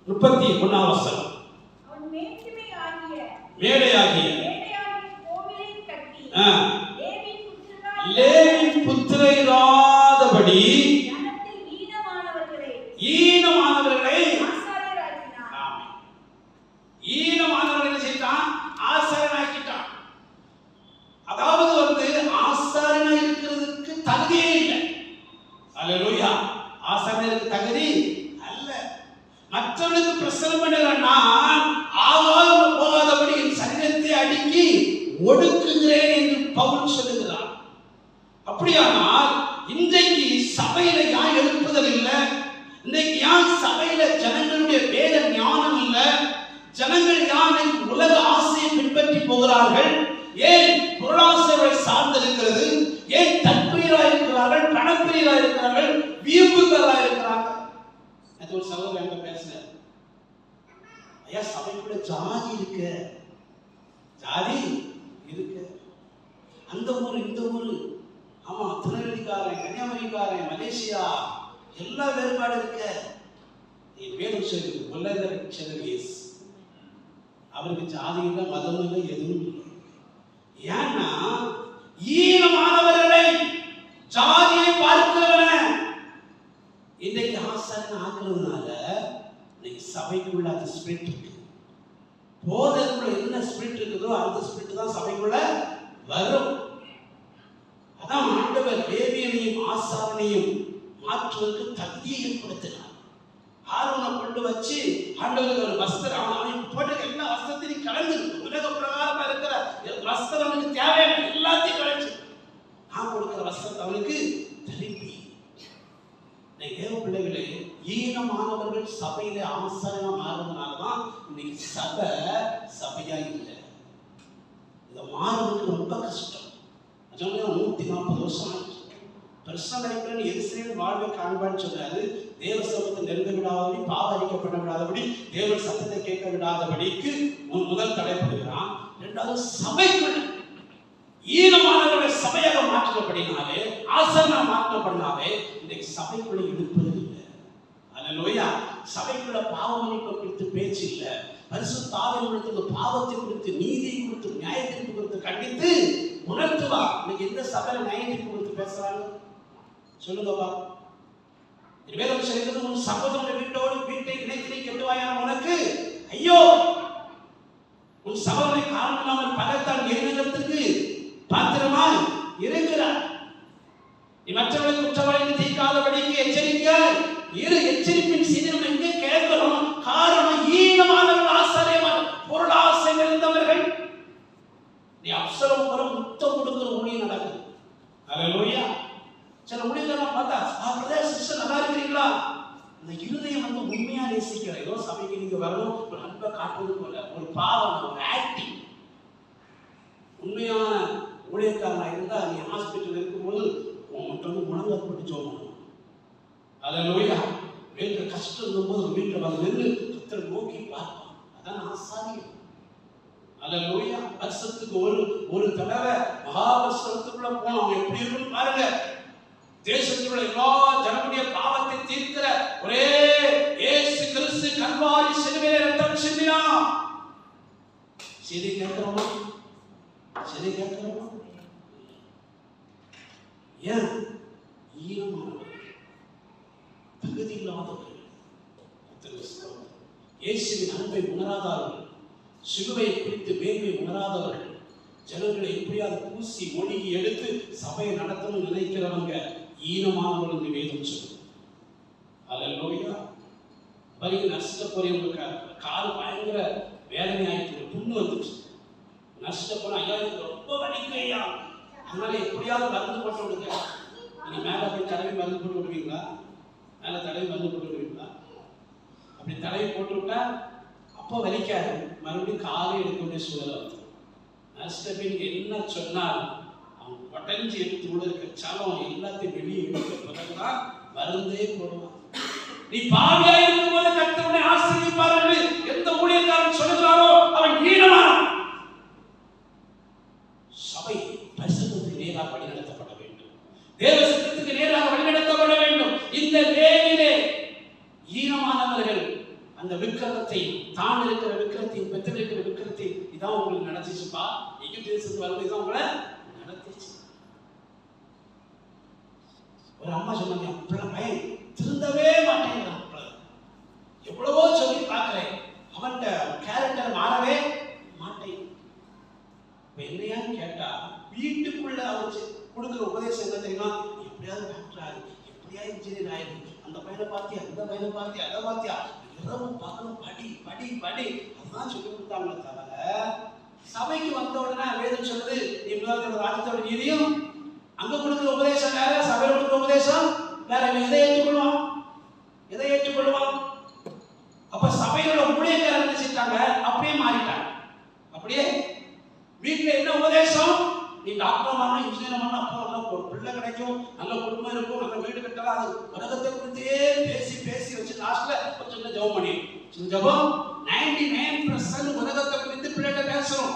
31ஆம் வசனம். அவன் மேடையாகிய கோவிலை கட்டி லேவி புத்திரராதபடி ஈனமானவர்களை செய்தான், ஆசாரியனாக்கிட்டான். அதாவது ஆசாரியனா இருக்கிறதுக்கு தகுதியே இல்லை. அல்லேலூயா. ஆசாரியனுக்கு தகுதி அல்ல. மற்றவனுக்கு பிரசனம் பண்ணுகிறேன்னா ஆகாமல் போகாதபடி என் சரீரத்தை அடுக்கி ஒடுக்குகிறேன் என்று பவுல் சொல்லுகிறார். அப்படியானால் இன்றைக்கு சபையில யான் எழுப்புதல் இல்லை, இன்றைக்கு யான் சபையில ஜனங்களுடைய வேத ஞானம் இல்லை, ஜனங்கள் யானை உலக ஆசையை பின்பற்றி போகிறார்கள். ஏன் பொருளாசையை சார்ந்திருக்கிறது, ஏன் தற்பிரியராக இருக்கிறார்கள், பணப்பிரியராக இருக்கிறார்கள், வீம்புகளாக இருக்கிறார்கள். அது ஒரு சகோதரர் எங்க பேசுறாரு, ஐயா சபைக்குள்ள ஜாதி இருக்கு, ஜாதி இருக்கு, அந்த ஊரு இந்த ஊரு, ஆமா திருநெல்வேலிக்காரன், கன்னியாகுமரிக்காரன், மலேசியா, எல்லா வேறுபாடு இருக்கு. வேறு சொல்லி உலக அவருக்கு ஜாதி இல்லை, மதம் இல்லை, எதுவும் இல்லை. ஏன்னா ஈனமானவர்களை ஜாதியை பார்க்கிறவன இன்றைக்கு ஆசாரியன் ஆக்குறதுனால இன்னைக்கு சபைக்குள்ள அந்த ஸ்பிரிட் இருக்கு. போதற்குள்ள என்ன ஸ்பிரிட் இருக்குதோ அந்த ஸ்பிரிட் தான் சபைக்குள்ள வரும். அதான் ஆண்டவர் லேவியனையும் ஆசாரியனையும் மாற்றுவதற்கு தகுதியை ஏற்படுத்தினார். ஆரோனை கொண்டு வச்சு ஆண்டவருக்கு ஒரு வஸ்திரம், அவன் போட்டு எல்லா வஸ்திரத்தையும் கலந்து உலக பிரகாரமா இருக்கிற வஸ்திரம் அவனுக்கு தேவையான எல்லாத்தையும் கலைச்சு நான் கொடுக்கிற வஸ்திரத்தை அவனுக்கு திருப்பி. தேவ பிள்ளைகளே, ஈனமானவர்கள் சபையில ஆசாரியமா மாறுறதுனாலதான் இன்னைக்கு சபையா இல்லை. இதை மாறுறதுக்கு ரொம்ப கஷ்டம். 140 வருஷம் ஆச்சு. பர்சனல் லைஃப்ல எருசலேமின் வாழ்வை காண்பான்னு சொன்னாரு. தேவ சமூகத்தை நெருங்க விடாதபடி, பாவம் அழிக்கப்பட விடாதபடி, தேவன் சத்தத்தை கேட்க விடாதபடிக்கு முதல் தடைப்படுகிறான். இரண்டாவது, சபைக்குள்ள ஈனமானவர்கள் சபையாக மாற்றப்படினாலே, ஆசனா மாற்றப்படினாலே இன்றைக்கு சபைக்குள்ள இழுப்பது இல்லை. அல்லேலூயா. சபைக்குள்ள பாவ மன்னிப்பு குறித்து பேச்சு இல்லை. பரிசுத்த ஆவியானவருக்கு பாவத்தை குறித்து, நீதியை குறித்து, நியாயத்திற்கு குறித்து கண்டித்து உணர்த்துவா. இன்னைக்கு எந்த சபையில நியாயத்திற்கு குறித்து பேசுறாங்க சொல்லுங்கப்பா. வேதம் சொல்கிறது, உன் சகோதரனுடைய வீட்டை இணைத்து கெட்டுவாயான உனக்கு ஐயோ. உன் சகோதரனை காரணம் இல்லாமல் பகத்தான் எரிநகரத்துக்கு பாத்திரமாய் இருக்கிறார். நீ மற்றவர்களை குற்றவாளிக்கு தீர்க்காதபடிக்கு எச்சரிக்கையாய் இரு. எச்சரிப்பின் சீதனம் எங்கே கேட்கிறோம்? காரணம் ஈனமானவர்கள், ஆசாரியமான பொருளாசை நிறைந்தவர்கள். நீ அப்சலோம் போல முத்தம் கொடுக்கிற ஊழியம் நடக்குது. அல்லேலூயா. சில ஊழியர்கள்லாம் பார்த்தா, பிரதர் சிஸ்டர் நல்லா இருக்கிறீங்களா? அந்த இருதயம் உண்மையா நேசிக்கிற, ஏதோ சபைக்கு நீங்க வரணும் ஒரு அன்பை காட்டுவது போல ஒரு பாவம், ஒரு ஆக்டிங். உண்மையான ஊழியக்காரனா இருந்தா நீ ஹாஸ்பிட்டல் இருக்கும்போது உன் முழங்கப்பட்டு ஜோமணும். அல்லேலூயா. வீட்டுல கஷ்டம் இருக்கும்போது வீட்டுல வந்து நின்று கர்த்தரை நோக்கி பார்ப்பான். அதான் ஆசாரியம். அல்லேலூயா. வருஷத்துக்கு ஒரு தடவை மகாபரிசுத்தத்துக்குள்ள போனோம். எப்படி இருக்குன்னு பாருங்க. தேசத்தில் உள்ள எல்லா ஜனங்களுடைய பாவத்தை தீர்க்கிற ஒரே இயேசு கிறிஸ்து கல்வாரி சிலுவையிலே ரத்தம் சிந்தினார். செய்தி கேட்கிறோமா? ஏன்? ஈனமானவர்கள், தகுதி இல்லாதவர்கள், இயேசுவின் அன்பை உணராதவர்கள், சிலுவையை குறித்து மேன்மை உணராதவர்கள், ஜனங்களை எப்படியாவது பூசி மொழிகி எடுத்து சபையை நடத்தணும்னு நினைக்கிறவங்க ஈனமானவர்கள் என்று வேதம் சொல்லுது. அல்லேலூயா. வலிக்கு நஷ்ட போறவங்க காது பயங்கர வேதனை ஆயிடுச்சு, புண்ணு வந்துச்சு. நஷ்ட போன ஐயா ரொம்ப வலிக்கு ஐயா, அதனால எப்படியாவது மருந்து போட்டு விடுங்க. நீ மேல போய் தடவை மருந்து போட்டு விடுவீங்களா? மேல தடவை மருந்து போட்டு விடுவீங்களா? அப்படி தடவை போட்டு விட்டா அப்போ வலிக்காது, மறுபடியும் காலை எடுக்க வேண்டிய சூழலை வந்து நஷ்டப்பீனுக்கு என்ன சொன்னாலும் அவன் உடஞ்சி எடுத்து உள்ள இருக்க சலம் எல்லாத்தையும் வெளியே எடுக்க பிறகுதான் மருந்தே போடுவான். நீ பாவியா இருக்கும் போது கர்த்தருடைய ஆசீர்வதிப்பார் என்று எந்த ஊழியக்காரன் சொல்லுகிறாரோ அவன் ஈனமானவன். நடத்துச்சுப்பா, எகிப்து தேசத்துக்கு வரும்போது தான் உங்களை நடத்துச்சு. ஒரு அம்மா சொன்னாங்க, பிள்ளை பையன் திருந்தவே மாட்டேங்கிறான், எவ்வளவோ சொல்லி பார்க்கிறேன், அவன் கேரக்டர் மாறவே மாட்டேன். என்னையான்னு கேட்டா வீட்டுக்குள்ள அவன் கொடுக்குற உபதேசம் என்ன தெரியுமா? எப்படியாவது டாக்டர் ஆகு, எப்படியாவது இன்ஜினியர் ஆயிரு, அந்த பையனை பார்த்தியா, இந்த பையனை பார்த்தியா, அதை பார்த்தியா, இரவு பார்க்கணும், படி படி படி, அதுதான் சொல்லி கொடுத்தாங்களே தவிர சபைக்கு வந்த உடனே வேதம் சொல்லுது நீ ராஜ்யத்தோட நீதியும், அங்க கொடுக்குற உபதேசம் வேற, சபையில் கொடுக்குற உபதேசம் வேற. எதை ஏற்றுக்கொள்வான்? எதை ஏற்றுக்கொள்வான்? அப்ப சபையோட ஊழியக்காரர் என்ன செஞ்சாங்க? அப்படியே மாறிட்டாங்க. அப்படியே வீட்டுல என்ன உபதேசம்? நீ டாக்டர் ஆகணும், இன்ஜினியர் ஆகணும், அப்போ நல்ல ஒரு பிள்ளை கிடைக்கும், நல்ல குடும்பம் இருக்கும், நல்ல வீடு கட்டலாம், அது உலகத்தை குறித்தே பேசி பேசி வச்சு லாஸ்ட்ல கொஞ்சம் ஜெபம் பண்ணி ஜெபம் 99% உலகத்தை குறித்து பிள்ளைகிட்ட பேசுறோம்.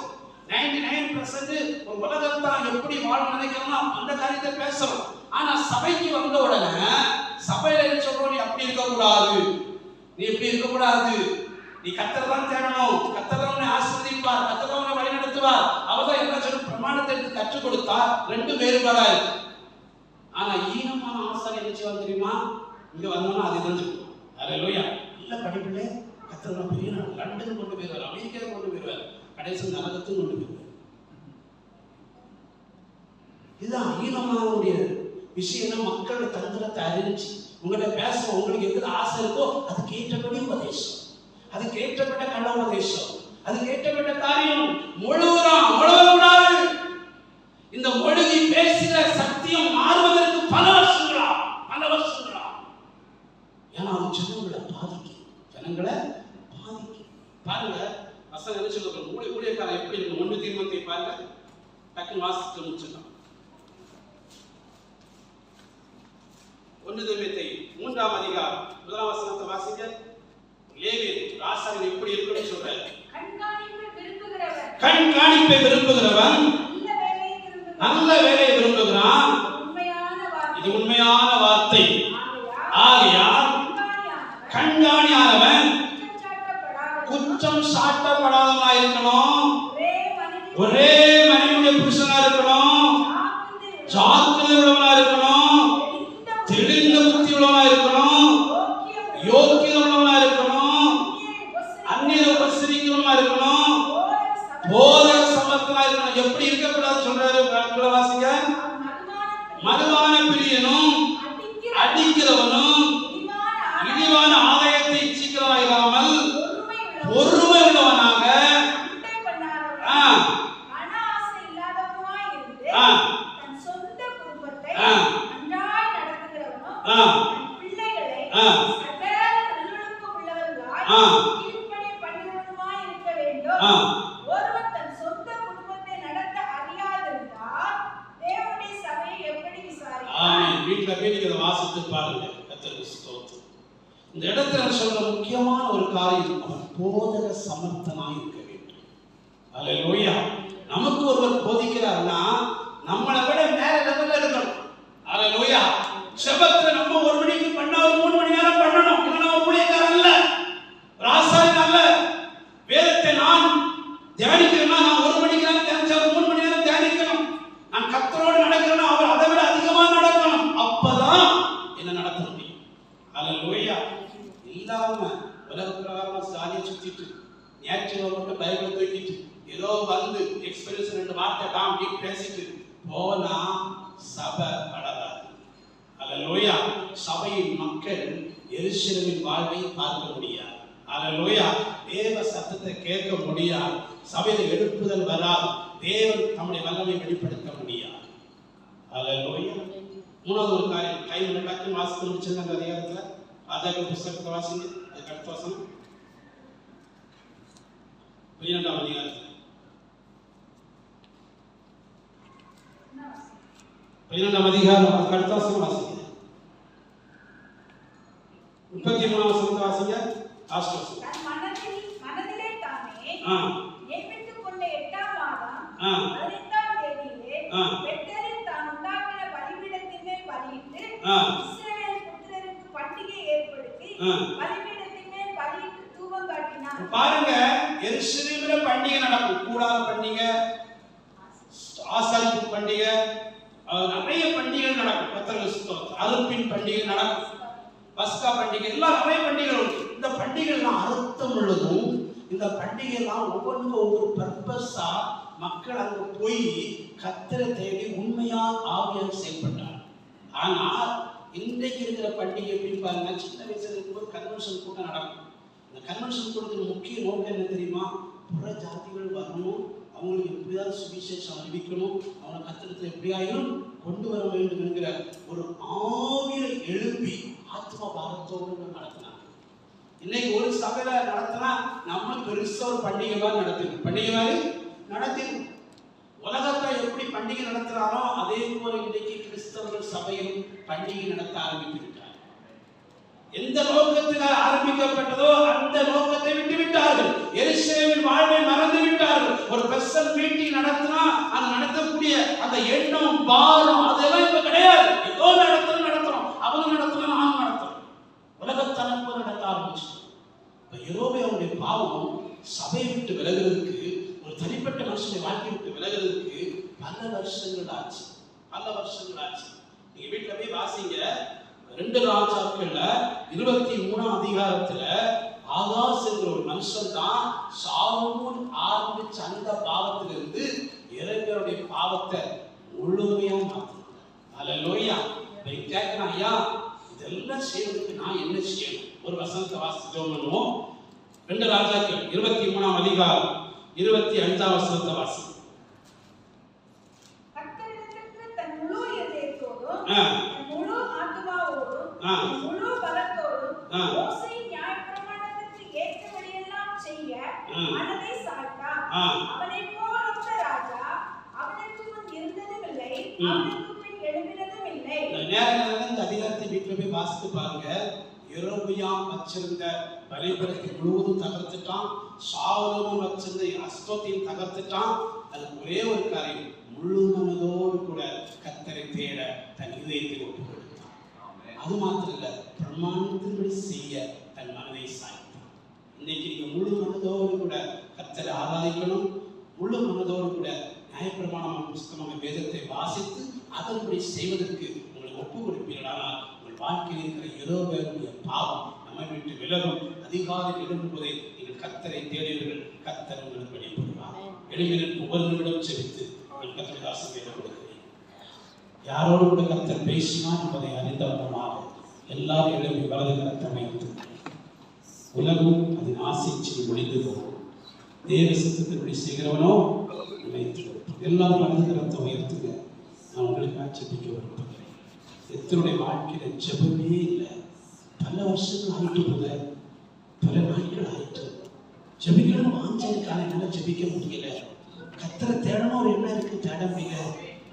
99% ஒரு உலகத்தான் எப்படி வாழ நினைக்கிறோம் அந்த காரியத்தை பேசுறோம். ஆனா சபைக்கு வந்த உடனே சபையில என்ன சொல்றோம்? நீ அப்படி இருக்கக்கூடாது, நீ இப்படி இருக்கக்கூடாது, நீ கர்த்தரை தான் தேடணும், கர்த்தர் தான் உன்னை ஆசீர்வதிப்பார், கர்த்தர் தான் உன்னை வழி நடத்துவார். அவர்தான் என்ன சொல்லி பிரமாணத்தை எடுத்து கற்றுக் கொடுத்தா ரெண்டு வேறுபாடா இருக்கு. ஆனா ஈனமான ஆசாரி என்ன செய்வாங்க தெரியுமா? இங்க வந்தோம்னா அது தெரிஞ்சுக்கணும். அல்லேலூயா. நல்ல படிப்பிலே கர்த்தர் பெரிய லண்டன் கொண்டு போயிருவார், அமெரிக்காவை கொண்டு போயிருவார், கடைசி நரகத்தும் கொண்டு போயிருவார். இதுதான் ஈனமானுடைய விஷயம். மக்களுடைய தந்திரத்தை அறிஞ்சு உங்கள்கிட்ட பேசுவோம், உங்களுக்கு எது ஆசை இருக்கோ அதுக்கு ஏற்றபடி உபதேசம், அதுக்கு ஏற்றப்பட்ட கள்ள உபதேசம், அதுக்கு ஏற்றப்பட்ட காரியம். முழுவக்கூடாது. இந்த மொழியை பேசுகிற சத்தியம் மாறுவதற்கு பல வருஷங்களா. ஏன்னா அது ஜனங்களை பாதிக்கும். பாருங்க வசனம் என்ன சொல்லுங்க, ஊழியக்காரன் எப்படி இருக்கு? 1 தீமோத்தேயு பாருங்க, டக்குன்னு வாசிச்சு முடிச்சுக்கலாம். 1 தீமோத்தேயு 3ஆம் அதிகாரம் 1ஆம் வசனத்தை வாசிங்க. லேவியன் ஆசாரியன் எப்படி இருக்குன்னு சொல்றாரு. கண்காணிப்பை விரும்புகிறவன் நல்ல வேலையை விரும்புகிறான். இது உண்மையான வார்த்தை. ஆகையால் கண்காணியானவன் குற்றம் சாட்டப்படாதவனாய் இருக்கணும், ஒரே மனைவியுடைய புருஷனா இருக்கணும், ஜாக்கிரதை உள்ளவனா இருக்கணும், தெளிந்த புத்தி உள்ளவனா இருக்கணும், யோக்கியதை உள்ளவனா இருக்கணும், அந்நியரை உபசரிக்கிறவனா இருக்கணும், போதக சமர்த்தனா இருக்கணும். எப்படி இருக்கக்கூடாது சொல்றாரு வாசிங்க. மதுபான பிரியனும் அடிக்கிறவனும் இழிவான ஆதாயத்தை இச்சிக்கிறவனாயிராமல் பொறுமை உள்ளவனாக வீட்டுல போய் நீங்க அதை வாசித்து பாருங்க. கர்த்தருக்கு ஸ்தோத்திரம். இந்த இடத்துல சொல்ற முக்கியமான ஒரு காரியம், அவன் போதக சமர்த்தனாய் இருக்க வேண்டும். அல்லேலூயா. நமக்கு ஒருவர் போதிக்கிறார்னா நம்மளை விட மேல லெவல்ல இருக்கணும். அல்லேலூயா. செபத்தை நம்ம 1 மணிக்கு பண்ணா ஒரு 3 மணி நேரம் பண்ணணும். இல்லைன்னா ஒரு ஊழியக்காரன் இல்ல, ராசாயன் அல்ல. வேதத்தை நான் தியானிக்கிறேன்னா நான் 1 மணிக்கு நேரம் தியானிச்சா 3 மணி நேரம் தியானிக்கணும். நான் கர்த்தரோடு நடக்கிறேன்னா அவர் அதை விட அதிகமா நடக்கணும். அப்பதான் என்ன நடத்த முடியும். அல்லேலூயா. இல்லாம உலக பிரகாரமா சாதியை சுத்திட்டு நேச்சுரல் மட்டும் பைபிளை தூக்கிட்டு ஏதோ வந்து எக்ஸ்பீரியன்ஸ் 2 வார்த்தை காமிட்டு பேசிட்டு போனா சபை வளராது. அல்லேலூயா. சபையின் மக்கள் எருசலேமின் வாழ்வை பார்க்க முடியாது. அல்லேலூயா. தேவ சத்தத்தை கேட்க முடியாது. சபையில் எழுப்புதல் வராது. தேவன் தம்முடைய வல்லமை வெளிப்படுத்த முடியாது. அல்லேலூயா. மூணாவது ஒரு காரியம், டைம் டக்குன்னு வாசித்து முடிச்சிருங்க. அந்த அதிகாரத்துல ராஜாக்கள் புஸ்தகத்தை வாசிங்க. அதுக்கு அடுத்த வசனம் 12ஆம் அதிகாரத்தில் 12ஆம் அதிகாரம் அதுக்கு அடுத்த வசனம் வாசிங்க. 33ஆம் வசனத்தை வாசிங்க. லாஸ்ட் வசனம். மனதிலே தானே நியமித்துக் கொண்ட 8ஆம் மாதம் 18ஆம் தேதியிலே பெத்தேலில் தான் உண்டாக்கின பலிபீடத்தின் மேல் பலியிட்டு இஸ்ரவேல் புத்திரருக்கு பண்டிகை ஏற்படுத்தி பலிபீடத்தின் மேல் பலியிட்டு தூபம் காட்டினார். பாருங்க, எருசலேமிலே பண்டிகை நடக்கும். கூடார பண்டிகை, பண்டிகை, நிறைய பண்டிகைகள் நடக்கும். கர்த்தருக்கு அறுப்பின் பண்டிகை நடக்கும், பஸ்கா பண்டிகை, எல்லாம் நிறைய பண்டிகைகள் உண்டு. இந்த பண்டிகைலாம் அர்த்தம் உள்ளதும், இந்த பண்டிகைலாம் ஒவ்வொன்றுக்கும் ஒவ்வொரு பர்பஸா மக்கள் அங்க போய் கர்த்தரை தேடி உண்மையாக ஆவியால் செயல்பட்டார். ஆனால் இன்றைக்கு இருக்கிற பண்டிகை எப்படி பாருங்க, சின்ன வயசுல இருக்கும்போது கன்வென்ஷன் கூட்டம் நடக்கும். இந்த கன்வென்ஷன் கூட்டத்துக்கு முக்கிய நோக்கம் என்ன தெரியுமா? புற ஜாதிகள் வரணும், அவங்களுக்கு எப்படியாவது சுவிசேஷம் அறிவிக்கணும், அவனை கர்த்தரத்தில் எப்படியாயிரும் கொண்டு வர வேண்டும் என்கிற ஒரு ஆவியை எழுப்பி ஆத்ம பாரத்தோடு நடத்தினாங்க. இன்னைக்கு ஒரு சபையில நடத்தினா நம்ம பெருசா ஒரு பண்டிகை மாதிரி நடத்திடும், பண்டிகை மாதிரி நடத்திடும். உலகத்தை எப்படி பண்டிகை நடத்துறாரோ அதே போல இன்றைக்கு கிறிஸ்தவர்கள் சபையில் பண்டிகை நடத்த ஆரம்பித்திருக்கிறார். எந்த நோக்கத்துக்காக ஆரம்பிக்கப்பட்டதோ அந்த நோக்கத்தை விட்டு விட்டார்கள். எருசலேமின் வாழ்வை மறந்து விட்டார்கள். ஒரு ஸ்பெஷல் மீட்டிங் நடத்தினா அது நடத்தக்கூடிய அந்த எண்ணம் பாரம் அதெல்லாம் இப்ப கிடையாது. ஏதோ நடத்துறோம், அவனும் நடத்துறோம், நானும் நடத்துறோம், உலகத்தனப்பு நடத்த ஆரம்பிச்சு. யெரொபெயாமுடைய பாவம் சபையை விட்டு விலகிறதுக்கு, ஒரு தனிப்பட்ட மனுஷனை வாழ்க்கை விட்டு விலகிறதுக்கு பல வருஷங்கள் ஆச்சு. நீங்க வீட்டுல போய் வாசிங்க. 2 ராஜாக்கள்ல 23ஆம் அதிகாரத்துல ஆகாஸ் என்கிற ஒரு மனுஷன் தான் சாலமோன் ஆரம்பிச்ச அந்த பாவத்திலிருந்து யெரொபெயாமுடைய பாவத்தை முழுமையா மாத்தினார். அல்லேலூயா. கேட்கிறான், ஐயா இதெல்லாம் செய்வதற்கு நான் என்ன செய்யணும்? ஒரு வசனத்தை வாசித்து ஜெபம் பண்ணுவோம். 2 ராஜாக்கள் 23ஆம் அதிகாரம் 25ஆம் வசனத்தை வாசி. கர்த்தரிடத்திற்கு தன் முழு இதயத்தோடும், முழு ஆத்துமாவோடும், முழு பலத்தோடும் மோசே நியாயப்பிரமாணத்திற்கு ஏற்றபடியெல்லாம் செய்ய மனதை சாய்த்தான். அவனைப் போலொத்த ராஜா அவனுக்கு முன் இருந்ததும் இல்லை, அவனுக்கு பின் எழும்பினதும் இல்லை. இந்த அதிகாரத்தை வீட்டுல போய் வாசித்து பாருங்க. யெரொபெயாம் வச்சிருந்த பலிபீடத்தை முழுவதும் தகர்த்துட்டான். சாலமோன் வச்சிருந்த அஸ்தோத்தையும் தகர்த்துட்டான். அது ஒரே ஒரு காரியம், முழு மனதோடு கூட கர்த்தரை தேட தன் இதயத்தை ஒப்பு கொடுத்தான். அது மாத்திரம் இல்ல, பிரமாணத்தின்படி செய்ய தன் மனதை சாய்த்தான். இன்னைக்கு நீங்க முழு மனதோடு கூட கர்த்தரை ஆராதிக்கணும். முழு மனதோடு கூட நியாயப்பிரமாண புஸ்தகமான வேதத்தை வாசித்து அதன்படி செய்வதற்கு உங்களுக்கு ஒப்பு கொடுப்பீர்களானால் உங்கள் வாழ்க்கையில் இருக்கிற யெரொபெயாமுடைய பாவம் நம்மை விட்டு விலகும். அதிகாலையில் எழும்புவதை நீங்கள் கர்த்தரை தேடுவீர்கள், கர்த்தர் உங்களுக்கு வெளிப்படுவார். எழுப்பினர் ஒவ்வொரு நிமிடம் செபித்து கர்த்தரை தாசம் வேலை கொடுக்கிறேன். யாரோடு கூட கர்த்தர் பேசினார் என்பதை அறிந்தவனமாக எல்லாரும் எழுப்பி வலது கரத்தை வைத்து உலகம் அதன் ஆசைச்சு ஒளிந்து போகும். தேவ சித்தத்தின்படி செய்கிறவனோ எல்லாரும் வலது கரத்தை உயர்த்துங்க. நான் உங்களுக்காக ஜெபிக்க விரும்புகிறேன். எத்தனுடைய வாழ்க்கையில ஜெபமே இல்லை. பல வருஷங்கள் ஆகிட்டு போத, பல நாட்கள் ஆயிட்டு ஜெபிக்கணும் வாஞ்சதுக்கான என்னால ஜெபிக்க முடியல. கர்த்தரை தேடணும் ஒரு எண்ணம் இருக்கு, தேட முடியல.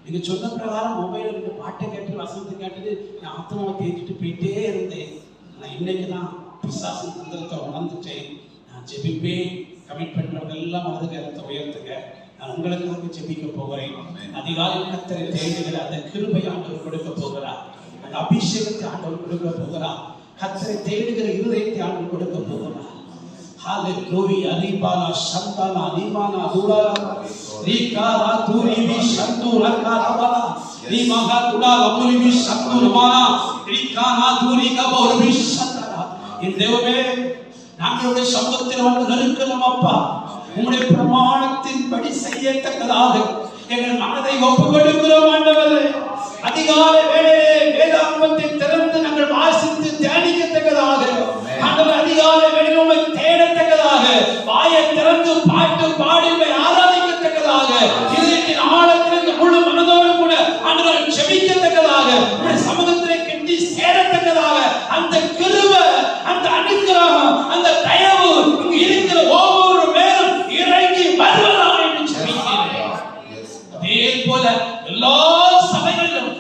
நீங்க சொன்ன பிரகாரம் மொபைல் இருந்து பாட்டை கேட்டு வசனத்தை கேட்டது நான் ஆத்மாவை தேடிட்டு போயிட்டே இருந்தேன். நான் இன்னைக்கு தான் பிசாசின் தந்திரத்தை உணர்ந்துட்டேன். நான் ஜெபிப்பேன். கமிட் பண்றவங்க எல்லாம் வலது கரத்தை உயர்த்துங்க. நான் உங்களுக்காக ஜெபிக்க போகிறேன். அதிகாலையில் கர்த்தரை தேடுகிற அந்த கிருபை ஆண்டவர் கொடுக்க போகிறார். அந்த அபிஷேகத்தை ஆண்டவர் கொடுக்க போகிறார். கர்த்தரை தேடுகிற இருதயத்தை ஆண்டவர் கொடுக்க போகிறார். ஹalleluya. ரிபானா சந்தானா ரிமானா துடாலா ரிகாரா துரிபி சந்துரா கரபலா ரிமகா துடாலா முரிபி சந்துரமானா ரிகானா துரிகா போர்பி சந்தரா. இந்த தேவமே நாங்களுடைய சமூகத்தில் வந்து நெருக்கலாம் அப்பா. உங்களுடைய பிரமாணத்தின்படி செய்யத்தக்கதாக எங்கள் மனதை ஒப்பு கொடுக்கிறோம் ஆண்டவரே. அதிகாலை வேளையிலே வேதாகமத்தை திறந்து நாங்கள் வாசித்து தியானிக்கத்தக்கதாக ஆண்டவர் அதிகாலை வேளையிலே உம்மை தேடத்தக்கதாக வாயை திறந்து பாட்டு பாடி உம்மை ஆராதிக்கத்தக்கதாக இதயத்தின் ஆழத்திலிருந்து முழு மனதோடு கூட ஆண்டவர் ஜெபிக்கத்தக்கதாக உம்முடைய சமூகத்திலே கெட்டி சேரத்தக்கதாக அந்த கிருபை, அந்த அனுக்கிரகம், அந்த தயவு இங்கு இருக்கிற ஒவ்வொரு மேலும் இறங்கி வருவதாக என்று ஜெபிக்கிறேன். அதே போல எல்லா சபைகளிலும்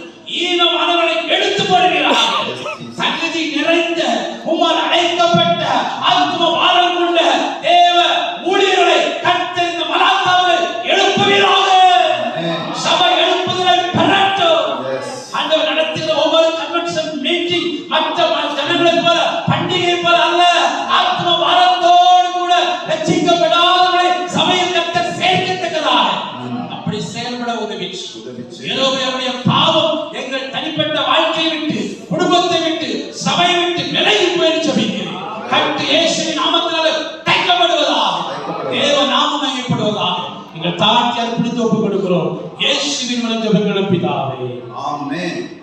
ஈனமானவர்களை எடுத்து போடுகிறார்கள். தகுதி நிறைந்த உம்மால் அழைக்கப்பட்ட ஆத்ம பாரம் கொண்ட தேவ ஊழியர்களை கர்த்தர் இந்த மலாக்காவில் எழுப்புவீராக. சபை எழுப்புதலை பெறட்டும். ஆண்டவர் நடத்துகிற ஒவ்வொரு கன்வென்ஷன் மீட்டிங் மற்ற ஜனங்களைப் போல பண்டிகை போல அல்ல, ஆத்ம பாரத்தோடு கூட ரட்சிக்கப்படாதவர்களை சபையில் கர்த்தர் சேர்க்கத்தக்கதாக அப்படி செயல்பட உதவி இயேசுவின் நாமத்தினாலே தைக்கப்படுவதாக. தேவ நாமம் மகிமைப்படுவதாக. நீங்கள் தாழ்த்தி அர்ப்பணித்து ஒப்புக் கொடுக்கிறோம். இயேசுவின் மூலம் ஜெபங்கள் பிதாவே. ஆமென்.